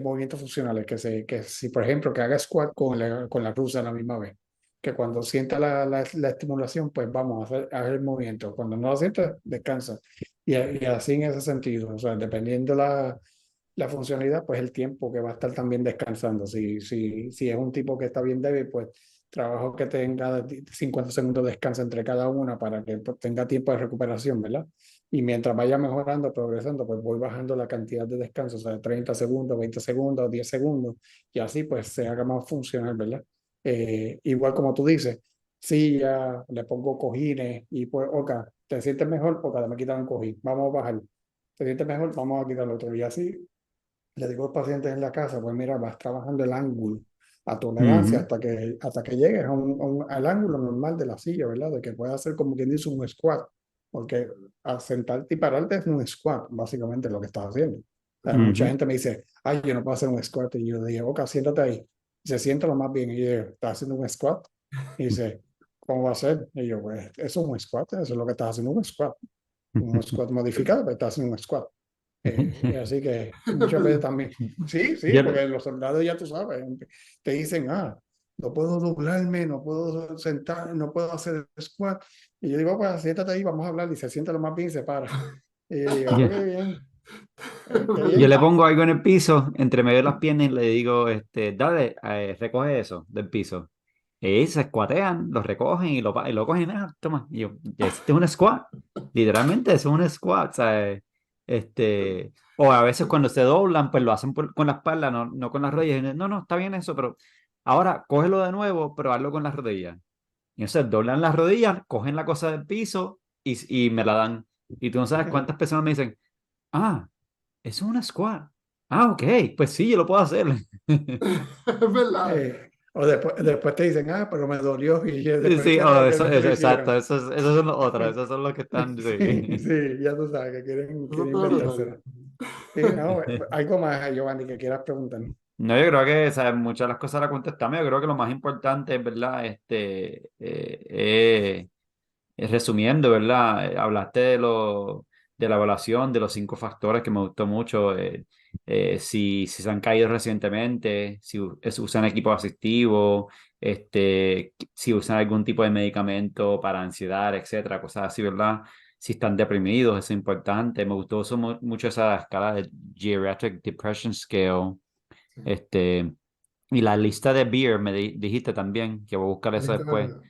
Speaker 1: movimientos funcionales, que si por ejemplo que haga squat con la rusa a la misma vez, que cuando sienta la estimulación, pues vamos a hacer el movimiento, cuando no lo sienta, descansa. Y así en ese sentido, o sea, dependiendo la funcionalidad, pues el tiempo que va a estar también descansando. Si es un tipo que está bien débil, pues trabajo que tenga 50 segundos de descanso entre cada una para que pues, tenga tiempo de recuperación, ¿verdad? Y mientras vaya mejorando, progresando, pues voy bajando la cantidad de descanso, o sea, 30 segundos, 20 segundos, 10 segundos, y así pues se haga más funcional, ¿verdad? Igual como tú dices, si ya le pongo cojines y pues, ok, ¿te sientes mejor? Ok, me quitan un cojín, vamos a bajar. ¿Te sientes mejor? Vamos a quitar el otro. Y así le digo al paciente en la casa, pues mira, vas trabajando el ángulo a tolerancia
Speaker 2: Ujú.
Speaker 1: hasta que llegues al ángulo normal de la silla, ¿verdad? De que pueda hacer como quien dice un squat, porque a sentarte y pararte es un squat, básicamente lo que estás haciendo. Mucha
Speaker 2: Ujú.
Speaker 1: gente me dice, ay, yo no puedo hacer un squat, y yo digo, ok, siéntate ahí. Y se sienta lo más bien, y yo digo, ¿estás haciendo un squat? Y dice, ¿cómo va a ser? Y yo, pues, eso es un squat, eso es lo que estás haciendo, un squat modificado, pero estás haciendo un squat. Así que
Speaker 3: Es
Speaker 1: muchas veces
Speaker 3: verdad.
Speaker 1: también, sí, sí,
Speaker 2: Yo,
Speaker 1: porque los soldados ya tú sabes, te dicen, no puedo doblarme, no puedo sentar, no puedo hacer squat. Y yo digo, pues siéntate ahí, vamos a hablar. Y se sienta lo más bien y se para. Y yo digo,
Speaker 2: yo,
Speaker 1: qué bien,
Speaker 3: Es
Speaker 1: qué
Speaker 2: yo le
Speaker 3: verdad.
Speaker 1: bien.
Speaker 2: pongo algo en el piso, entre medio de las piernas, y le digo, dale, recoge eso del piso. Y se escuatean, lo recogen y lo cogen, toma. Y yo, ya hiciste un squat. Literalmente es un squat, ¿sabes? O a veces cuando se doblan, pues lo hacen con la espalda, no con las rodillas. Y no, no, está bien eso, pero ahora cógelo de nuevo, pero hazlo con las rodillas. Y entonces doblan las rodillas, cogen la cosa del piso y me la dan. Y tú no sabes cuántas personas me dicen, ah, eso es una squat. Ah, ok, pues sí, yo lo puedo hacer.
Speaker 3: Es verdad.
Speaker 1: O después te dicen, pero me dolió. Y yo, después,
Speaker 2: Sí,
Speaker 1: ¿qué,
Speaker 2: oh,
Speaker 1: qué lo
Speaker 2: exacto,
Speaker 1: hicieron?
Speaker 2: esos son los otros, esos son los que están,
Speaker 1: Sí,
Speaker 2: sí.
Speaker 1: sí, ya tú sabes que
Speaker 3: Eso
Speaker 1: quieren
Speaker 3: está brutal.
Speaker 1: inventársela. Sí, no, algo más, Giovanni, que quieras preguntar.
Speaker 2: No, yo creo que, o sea, muchas de las cosas las contestamos. Yo creo que lo más importante es, ¿verdad? Resumiendo, ¿verdad? Hablaste de la evaluación, de los 5 factores que me gustó mucho. Si se han caído recientemente, si usan equipo asistivo, si usan algún tipo de medicamento para ansiedad, etcétera, cosas así, ¿verdad? Si están deprimidos, eso es importante. Me gustó mucho esa escala de Geriatric Depression Scale.
Speaker 3: Sí.
Speaker 2: Este, y la lista de Beer, dijiste también, que voy a buscar
Speaker 3: La
Speaker 2: eso
Speaker 3: lista
Speaker 2: después.
Speaker 3: de...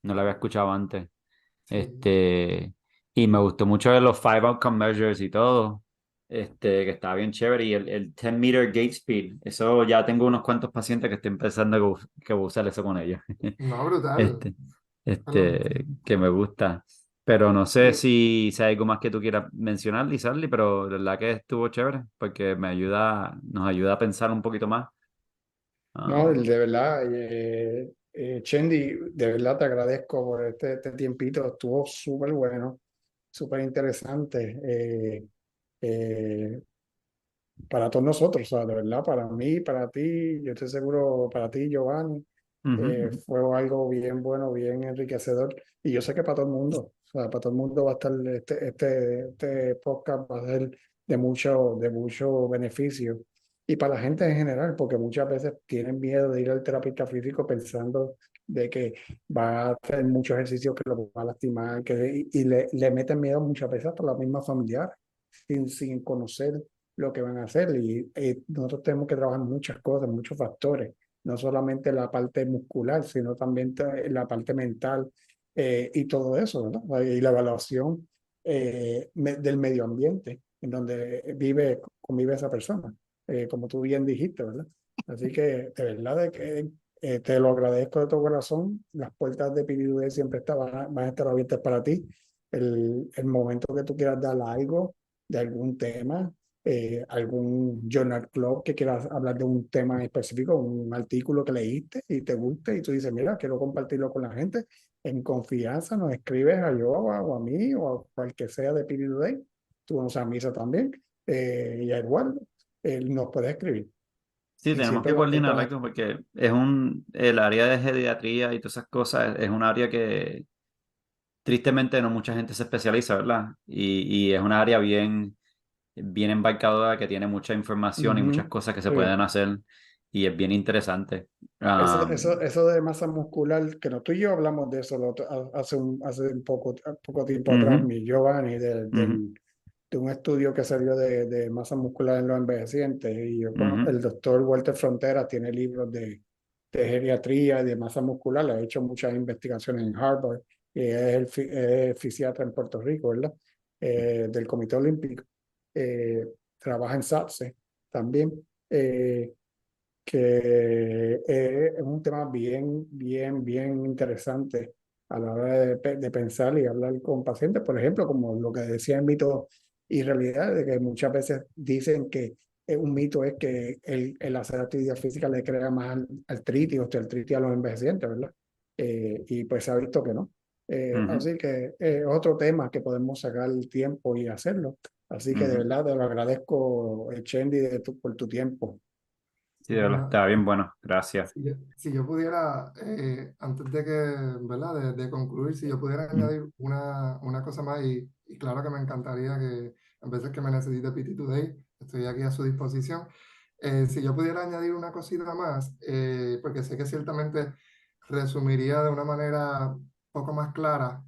Speaker 2: No la había escuchado antes.
Speaker 3: Sí.
Speaker 2: Este, y me gustó mucho de los 5 outcome measures y todo. Que estaba bien chévere. Y el 10 meter gait speed. Eso ya tengo unos cuantos pacientes que estoy empezando que voy a usar eso con ellos.
Speaker 3: No, brutal.
Speaker 2: Este,
Speaker 3: Perdón.
Speaker 2: que me gusta. Pero no sé
Speaker 3: Sí.
Speaker 2: si hay algo más que tú quieras mencionar, Lizardi, pero de verdad que estuvo chévere porque nos ayuda a pensar un poquito más.
Speaker 1: No,
Speaker 2: Ah,
Speaker 1: de verdad, Chendi, de verdad te agradezco por este tiempito, estuvo súper bueno, súper interesante para todos nosotros, o sea, de verdad, para mí, para ti, yo estoy seguro, para ti, Giovanni,
Speaker 2: ujú, ujú.
Speaker 1: fue algo bien bueno, bien enriquecedor, y yo sé que para todo el mundo, o sea, para todo el mundo va a estar, este podcast va a ser de mucho beneficio, y para la gente en general, porque muchas veces tienen miedo de ir al terapeuta físico pensando de que va a hacer mucho ejercicio que lo va a lastimar, y le meten miedo muchas veces hasta la misma familiar, sin conocer lo que van a hacer. Y nosotros tenemos que trabajar muchas cosas, muchos factores, no solamente la parte muscular, sino también la parte mental y todo eso, ¿verdad? Y la evaluación del medio ambiente en donde convive esa persona, como tú bien dijiste, ¿verdad? Así que de verdad de que te lo agradezco de todo corazón. Las puertas de PWD siempre van a estar abiertas para ti. El momento que tú quieras dar algo de algún tema, algún journal club que quieras hablar de un tema específico, un artículo que leíste y te guste y tú dices, mira, quiero compartirlo con la gente, en confianza nos escribes a Yoba o a mí o a cualquier sea de Piri Today, tú nos a Misa también, y a Eduardo, él nos puede escribir.
Speaker 2: Sí,
Speaker 1: Y
Speaker 2: tenemos
Speaker 1: siempre
Speaker 2: que coordinar
Speaker 1: estamos.
Speaker 2: algo porque el área de geriatría y todas esas cosas es un área que tristemente no mucha gente se especializa, ¿verdad? Y es un área bien embarcadora que tiene mucha información y muchas
Speaker 1: Ujú,
Speaker 2: cosas que se
Speaker 1: sí.
Speaker 2: pueden hacer y es bien interesante.
Speaker 1: Eso de masa muscular, que no, tú y yo hablamos de eso hace un poco tiempo atrás,
Speaker 2: Ujú,
Speaker 1: mi Giovanni,
Speaker 2: ujú,
Speaker 1: de un estudio que se dio de masa muscular en los envejecientes. Y
Speaker 2: ujú,
Speaker 1: el doctor Walter Frontera tiene libros de geriatría y de masa muscular, ha hecho muchas investigaciones en Harvard, y es fisiatra en Puerto Rico, ¿verdad? Del Comité Olímpico. Trabaja en SATSE también. Que es un tema bien interesante a la hora de pensar y hablar con pacientes, por ejemplo, como lo que decía en mito y realidad, de que muchas veces dicen que un mito es que el hacer actividad física le crea más artritis, osteoartritis a los envejecientes, ¿verdad? Y pues se ha visto que no.
Speaker 2: ujú,
Speaker 1: Así que otro tema que podemos sacar el tiempo y hacerlo. Así que de
Speaker 2: ujú.
Speaker 1: verdad te lo agradezco, Chendi, por tu tiempo.
Speaker 2: Sí, de verdad, está bien bueno, gracias.
Speaker 3: Si yo pudiera, antes de que, ¿verdad? De concluir, si yo pudiera
Speaker 2: Mm,
Speaker 3: añadir una cosa más, y claro que me encantaría que a veces que me necesite PT Today, estoy aquí a su disposición. Si yo pudiera añadir una cosita más, porque sé que ciertamente resumiría de una manera poco más clara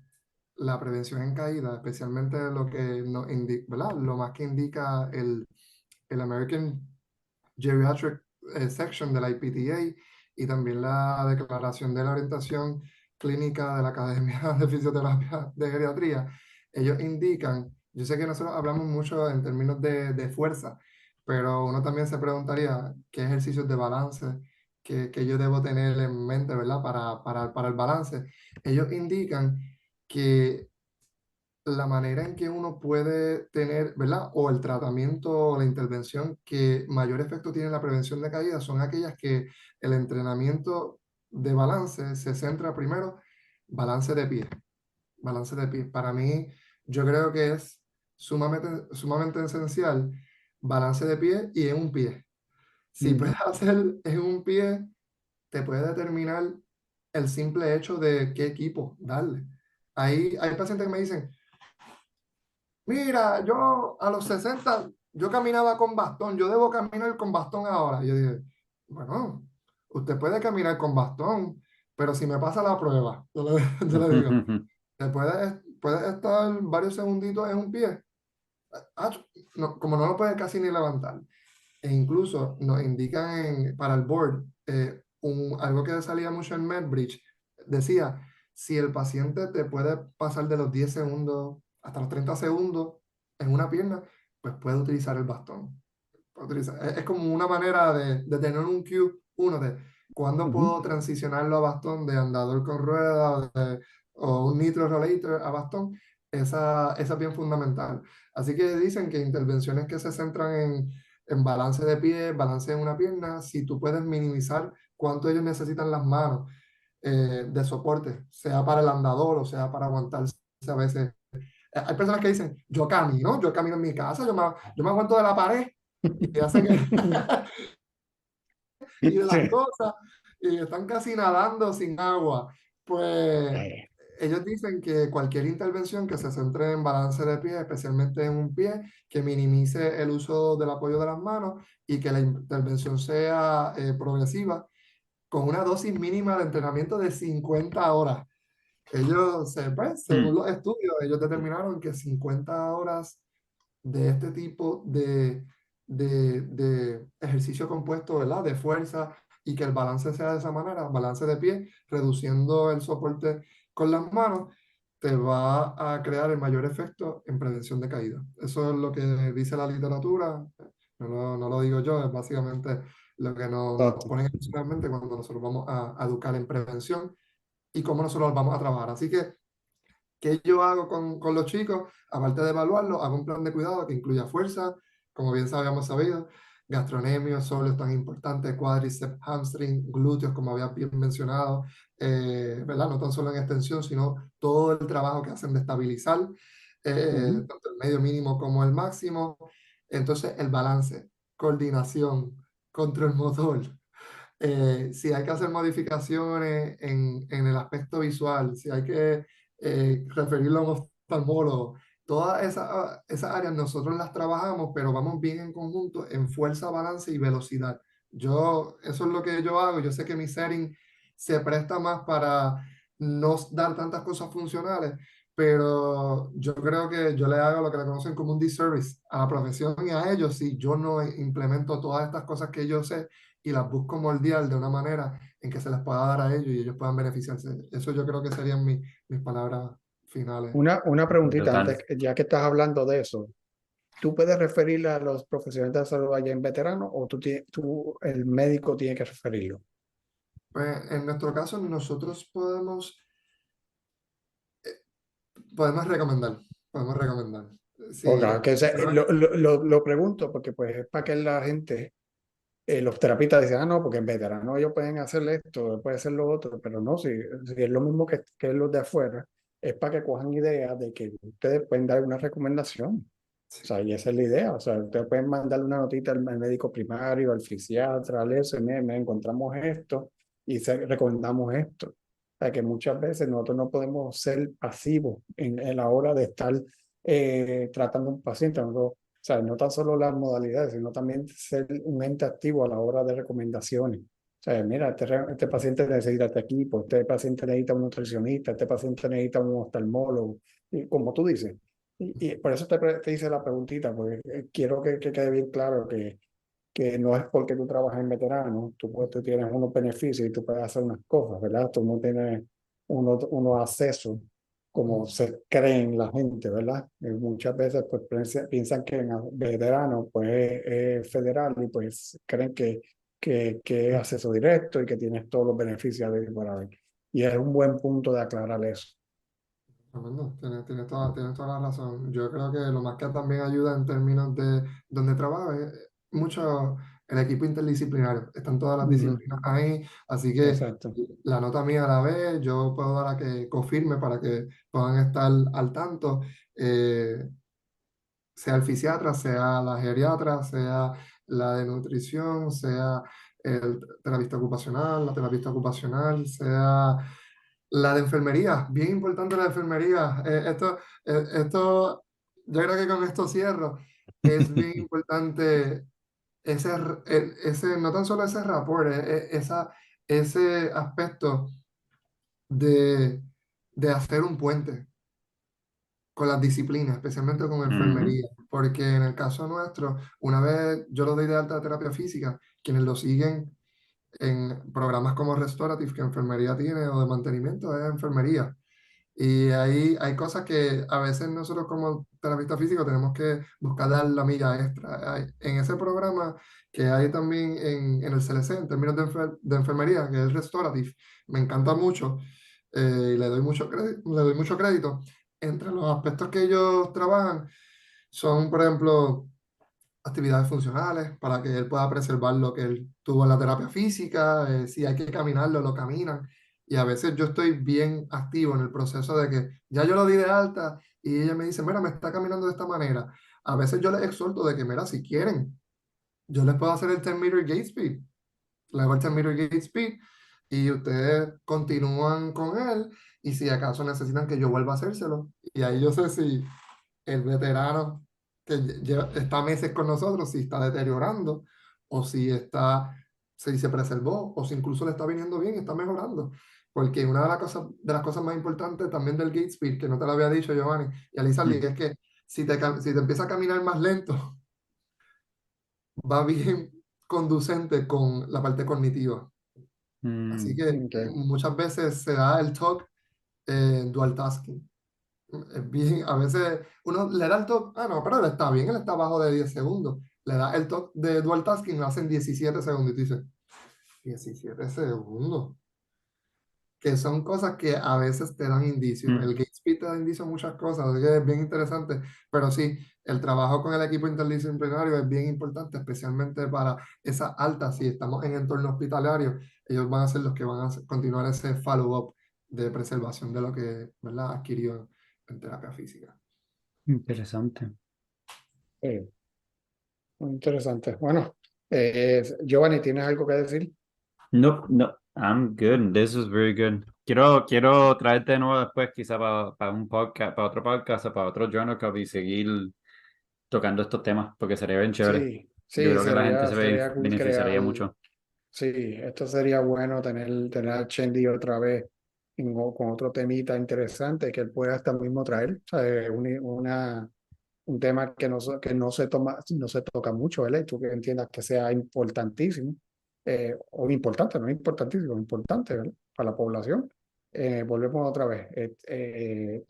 Speaker 3: la prevención en caída, especialmente lo que nos indica, ¿verdad? Lo más que indica el American Geriatric Section de la IPTA y también la declaración de la orientación clínica de la Academia de Fisioterapia de Geriatría. Ellos indican, yo sé que nosotros hablamos mucho en términos de fuerza, pero uno también se preguntaría qué ejercicios de balance que yo debo tener en mente, ¿verdad? Para el balance. Ellos indican que la manera en que uno puede tener, ¿verdad? O el tratamiento o la intervención que mayor efecto tiene en la prevención de caídas son aquellas que el entrenamiento de balance se centra primero, balance de pie, balance de pie. Para mí, yo creo que es sumamente esencial balance de pie y en un pie. Si puedes
Speaker 1: Ujú.
Speaker 3: hacer en un pie, te puede determinar el simple hecho de qué equipo darle. Hay pacientes que me dicen, mira, yo a los 60 yo caminaba con bastón, yo debo caminar con bastón ahora. Y yo dije, bueno, usted puede caminar con bastón, pero si me pasa la prueba, yo le digo, te puede estar varios segunditos en un pie. Ah, no, como no lo puede casi ni levantar. E incluso nos indican para el board, algo que salía mucho en MedBridge, decía, si el paciente te puede pasar de los 10 segundos hasta los 30 segundos en una pierna, pues puede utilizar el bastón. Es como una manera de tener un cue, uno de cuándo
Speaker 1: Ujú.
Speaker 3: puedo transicionarlo a bastón de andador con rueda o un nitro rollator a bastón. Esa es bien fundamental. Así que dicen que intervenciones que se centran en balance de pie, balance en una pierna, si tú puedes minimizar cuánto ellos necesitan las manos de soporte, sea para el andador o sea para aguantarse a veces. Hay personas que dicen, yo camino en mi casa, yo me aguanto de la pared y hacen y de las
Speaker 1: Sí.
Speaker 3: cosas y están casi nadando sin agua. Pues
Speaker 1: Eh,
Speaker 3: ellos dicen que cualquier intervención que se centre en balance de pie, especialmente en un pie, que minimice el uso del apoyo de las manos y que la intervención sea progresiva con una dosis mínima de entrenamiento de 50 horas. Pues, según
Speaker 2: Mm,
Speaker 3: los estudios, ellos determinaron que 50 horas de este tipo de ejercicio compuesto, ¿verdad? De fuerza y que el balance sea de esa manera, balance de pie, reduciendo el soporte con las manos, te va a crear el mayor efecto en prevención de caída. Eso es lo que dice la literatura, no lo digo yo, es básicamente lo que nos
Speaker 1: Exacto.
Speaker 3: ponen adicionalmente cuando nosotros vamos a educar en prevención y cómo nosotros vamos a trabajar. Así que ¿qué yo hago con los chicos? Aparte de evaluarlo, hago un plan de cuidado que incluya fuerza, como bien sabíamos sabido, gastrocnemio, solo tan importante, cuádriceps, hamstring, glúteos, como había bien mencionado, ¿verdad? No tan solo en extensión, sino todo el trabajo que hacen de estabilizar, tanto el medio mínimo como el máximo. Entonces, el balance, coordinación, control motor. Si hay que hacer modificaciones en el aspecto visual, si hay que referirlo a un oftalmólogo, todas esas áreas nosotros las trabajamos, pero vamos bien en conjunto en fuerza, balance y velocidad. Eso es lo que yo hago. Yo sé que mi setting se presta más para no dar tantas cosas funcionales, pero yo creo que yo le hago lo que le conocen como un disservice a la profesión y a ellos si yo no implemento todas estas cosas que yo sé y las busco moldear de una manera en que se les pueda dar a ellos y ellos puedan beneficiarse. Eso yo creo que serían mis palabras finales.
Speaker 1: Una preguntita
Speaker 2: Total.
Speaker 1: antes, ya que estás hablando de eso. ¿Tú puedes referirle a los profesionales de la salud allá en veterano o el médico tiene que referirlo?
Speaker 3: Pues en nuestro caso, nosotros podemos recomendar, podemos recomendar. Sí,
Speaker 1: Porque lo pregunto porque pues es para que la gente, los terapistas dicen, ah, no, porque en veterano ellos pueden hacer esto, pueden hacer lo otro, pero no, si es lo mismo que los de afuera, es para que cojan idea de que ustedes pueden dar una recomendación. O
Speaker 3: sí,
Speaker 1: sea, y esa es la idea. O sea, ustedes pueden mandarle una notita al médico primario, al fisiatra, al eso, y me encontramos esto y recomendamos esto. O sea, que muchas veces nosotros no podemos ser pasivos en la hora de estar tratando a un paciente. Nosotros, o sea, no tan solo las modalidades, sino también ser un ente activo a la hora de recomendaciones. O sea, mira, este paciente necesita este equipo, este paciente necesita un nutricionista, este paciente necesita un oftalmólogo. Y como tú dices, y por eso te hice la preguntita, porque quiero que quede bien claro que no es porque tú trabajas en veterano, tú tienes unos beneficios y tú puedes hacer unas cosas, ¿verdad? Tú no tienes unos accesos como se creen la gente, ¿verdad? Muchas veces pues piensan que en veterano pues es federal y pues creen que es acceso directo y que tienes todos los beneficios de por haber. Y es un buen punto de aclarar eso.
Speaker 3: Fernando, tienes toda la razón. Yo creo que lo más que también ayuda en términos de donde trabajo es mucho el equipo interdisciplinario. Están todas las
Speaker 1: Ujú.
Speaker 3: disciplinas ahí, así que
Speaker 1: Exacto.
Speaker 3: la nota mía a la vez, yo puedo dar a que confirme para que puedan estar al tanto, eh, sea el fisiatra, sea la geriatra, sea la de nutrición, sea el terapista ocupacional, la terapista ocupacional, sea la de enfermería, bien importante la de enfermería. Yo creo que con esto cierro. Es bien importante no tan solo ese rapport, ese aspecto de, de hacer un puente con las disciplinas, especialmente con
Speaker 2: Ujú.
Speaker 3: enfermería, porque en el caso nuestro, una vez yo lo doy de alta de terapia física, quienes lo siguen en programas como Restorative que enfermería tiene o de mantenimiento es enfermería. Y ahí hay cosas que a veces nosotros como terapeuta físico tenemos que buscar dar la milla extra. En ese programa que hay también en el CLC, en términos de enfermería, que es Restorative, me encanta mucho y le doy mucho crédito. Entre los aspectos que ellos trabajan son, por ejemplo, actividades funcionales para que él pueda preservar lo que él tuvo en la terapia física, si hay que caminarlo, lo caminan. Y a veces yo estoy bien activo en el proceso de que ya yo lo di de alta y ella me dice, mira, me está caminando de esta manera. A veces yo les exhorto de que, mira, si quieren, yo les puedo hacer el 10 meter gate speed. Le hago el 10 meter gate speed y ustedes continúan con él y si acaso necesitan que yo vuelva a hacérselo. Y ahí yo sé si el veterano que está meses con nosotros, si está deteriorando o si se preservó o si incluso le está viniendo bien y está mejorando. Porque una de las cosas más importantes también del gate speed, que no te lo había dicho Giovanni y Alizali, es que si te empieza a caminar más lento, va bien conducente con la parte cognitiva. Así
Speaker 2: Mm.
Speaker 3: que
Speaker 1: Okay.
Speaker 3: muchas veces se da el talk dual tasking. Es bien, a veces uno le da el toque, ah, no, pero él está bien, él está abajo de 10 segundos. Le da el toque de dual tasking, lo hacen 17 segundos y tú dices, 17 segundos. que son cosas que a veces te dan indicios.
Speaker 2: Mm,
Speaker 3: El Gate Speed te da indicios a muchas cosas, así que es bien interesante, pero sí, el trabajo con el equipo interdisciplinario es bien importante, especialmente para esa alta, si estamos en entorno hospitalario, ellos van a ser los que van a continuar ese follow-up de preservación de lo que, ¿verdad?, adquirió en terapia física.
Speaker 2: interesante.
Speaker 1: Sí, muy interesante. Bueno, Giovanni, ¿tienes algo que decir?
Speaker 2: No, no, I'm good. This is very good. Quiero traerte de nuevo después, quizá para un podcast, para otro podcast, o para otro journal club y seguir tocando estos temas, porque sería bien chévere.
Speaker 1: Sí,
Speaker 2: Yo
Speaker 1: sí,
Speaker 2: creo que la gente se
Speaker 1: sería cool
Speaker 2: beneficiaría
Speaker 1: crear.
Speaker 2: mucho.
Speaker 1: Sí, esto sería bueno tener a Chendi otra vez con otro temita interesante que él pueda hasta mismo traer. O sea, un tema que que no se toca mucho, ¿verdad? Y tú que entiendas que sea importantísimo, o importante, no importantísimo, importante, ¿verdad? Para la población. Volvemos otra vez.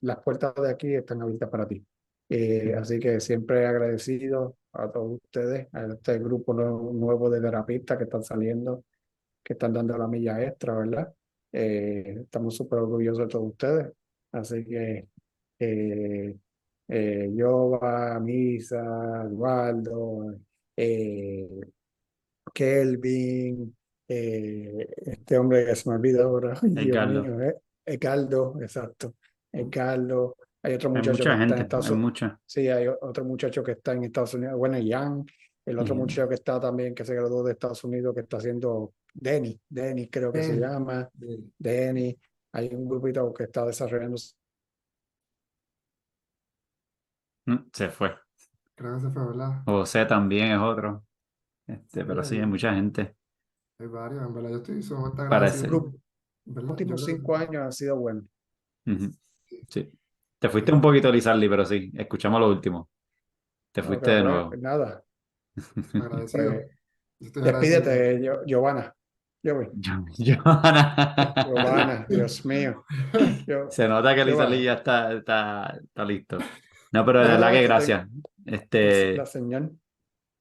Speaker 1: Las puertas de aquí están abiertas para ti.
Speaker 2: Ujú.
Speaker 1: Así que siempre agradecido a todos ustedes, a este grupo nuevo de terapistas que están saliendo, que están dando la milla extra, ¿verdad? Estamos súper orgullosos de todos ustedes. Así que eh, Yoba, Misa, Eduardo, eh, Kelvin, este hombre que se me olvida ahora, ay Dios
Speaker 2: Edgardo.
Speaker 1: mío, Edgardo, exacto, Edgardo, hay otro
Speaker 2: Hay
Speaker 1: muchacho que
Speaker 2: mucha
Speaker 1: está en
Speaker 2: gente,
Speaker 1: Estados
Speaker 2: hay
Speaker 1: Unidos,
Speaker 2: mucha.
Speaker 1: sí, hay otro muchacho que está en Estados Unidos, bueno, Jan, el otro
Speaker 2: Ujú.
Speaker 1: muchacho que está también, que se graduó de Estados Unidos, que está haciendo Denny creo que se
Speaker 3: Bien,
Speaker 1: llama,
Speaker 3: bien.
Speaker 1: Denny, hay un grupito que está desarrollando.
Speaker 2: Se fue.
Speaker 3: Creo que se fue, ¿verdad?
Speaker 2: José también es otro.
Speaker 3: Sí,
Speaker 2: Pero sí, hay mucha gente.
Speaker 3: hay varios, en verdad, yo estoy sumamente agradecido,
Speaker 2: Parece.
Speaker 1: Los
Speaker 3: ¿verdad? Yo
Speaker 1: últimos
Speaker 3: creo
Speaker 1: 5 años han sido buenos.
Speaker 2: Ujú.
Speaker 3: que
Speaker 2: Sí. Te fuiste un
Speaker 3: sí,
Speaker 2: poquito, Lizardi, pero sí, escuchamos lo último. Te
Speaker 1: Ok,
Speaker 2: fuiste de
Speaker 1: pues
Speaker 2: nuevo.
Speaker 1: nada,
Speaker 3: agradecido.
Speaker 1: pues
Speaker 3: Yo estoy agradecido.
Speaker 1: despídete, Giovanna.
Speaker 2: Johanna.
Speaker 1: Giovanna, Dios mío.
Speaker 2: Se nota que Lizardi
Speaker 1: Giovanna.
Speaker 2: ya está listo. No, pero de
Speaker 1: No,
Speaker 2: verdad
Speaker 1: no,
Speaker 2: que
Speaker 1: es que
Speaker 2: gracias.
Speaker 1: la
Speaker 2: Este,
Speaker 1: señal.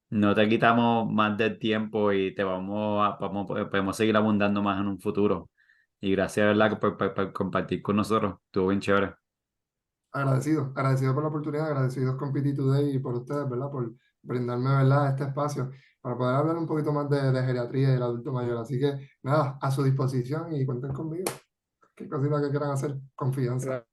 Speaker 2: no te quitamos más del tiempo y te podemos seguir abundando más en un futuro. Y gracias, ¿verdad? Por compartir con nosotros. Estuvo bien chévere.
Speaker 3: Agradecido, agradecido por la oportunidad, agradecido con PT Today y por ustedes, ¿verdad? Por brindarme, ¿verdad?, este espacio para poder hablar un poquito más de geriatría y del adulto mayor. Así que, nada, a su disposición y cuenten conmigo. Qué cosita que quieran hacer, confianza.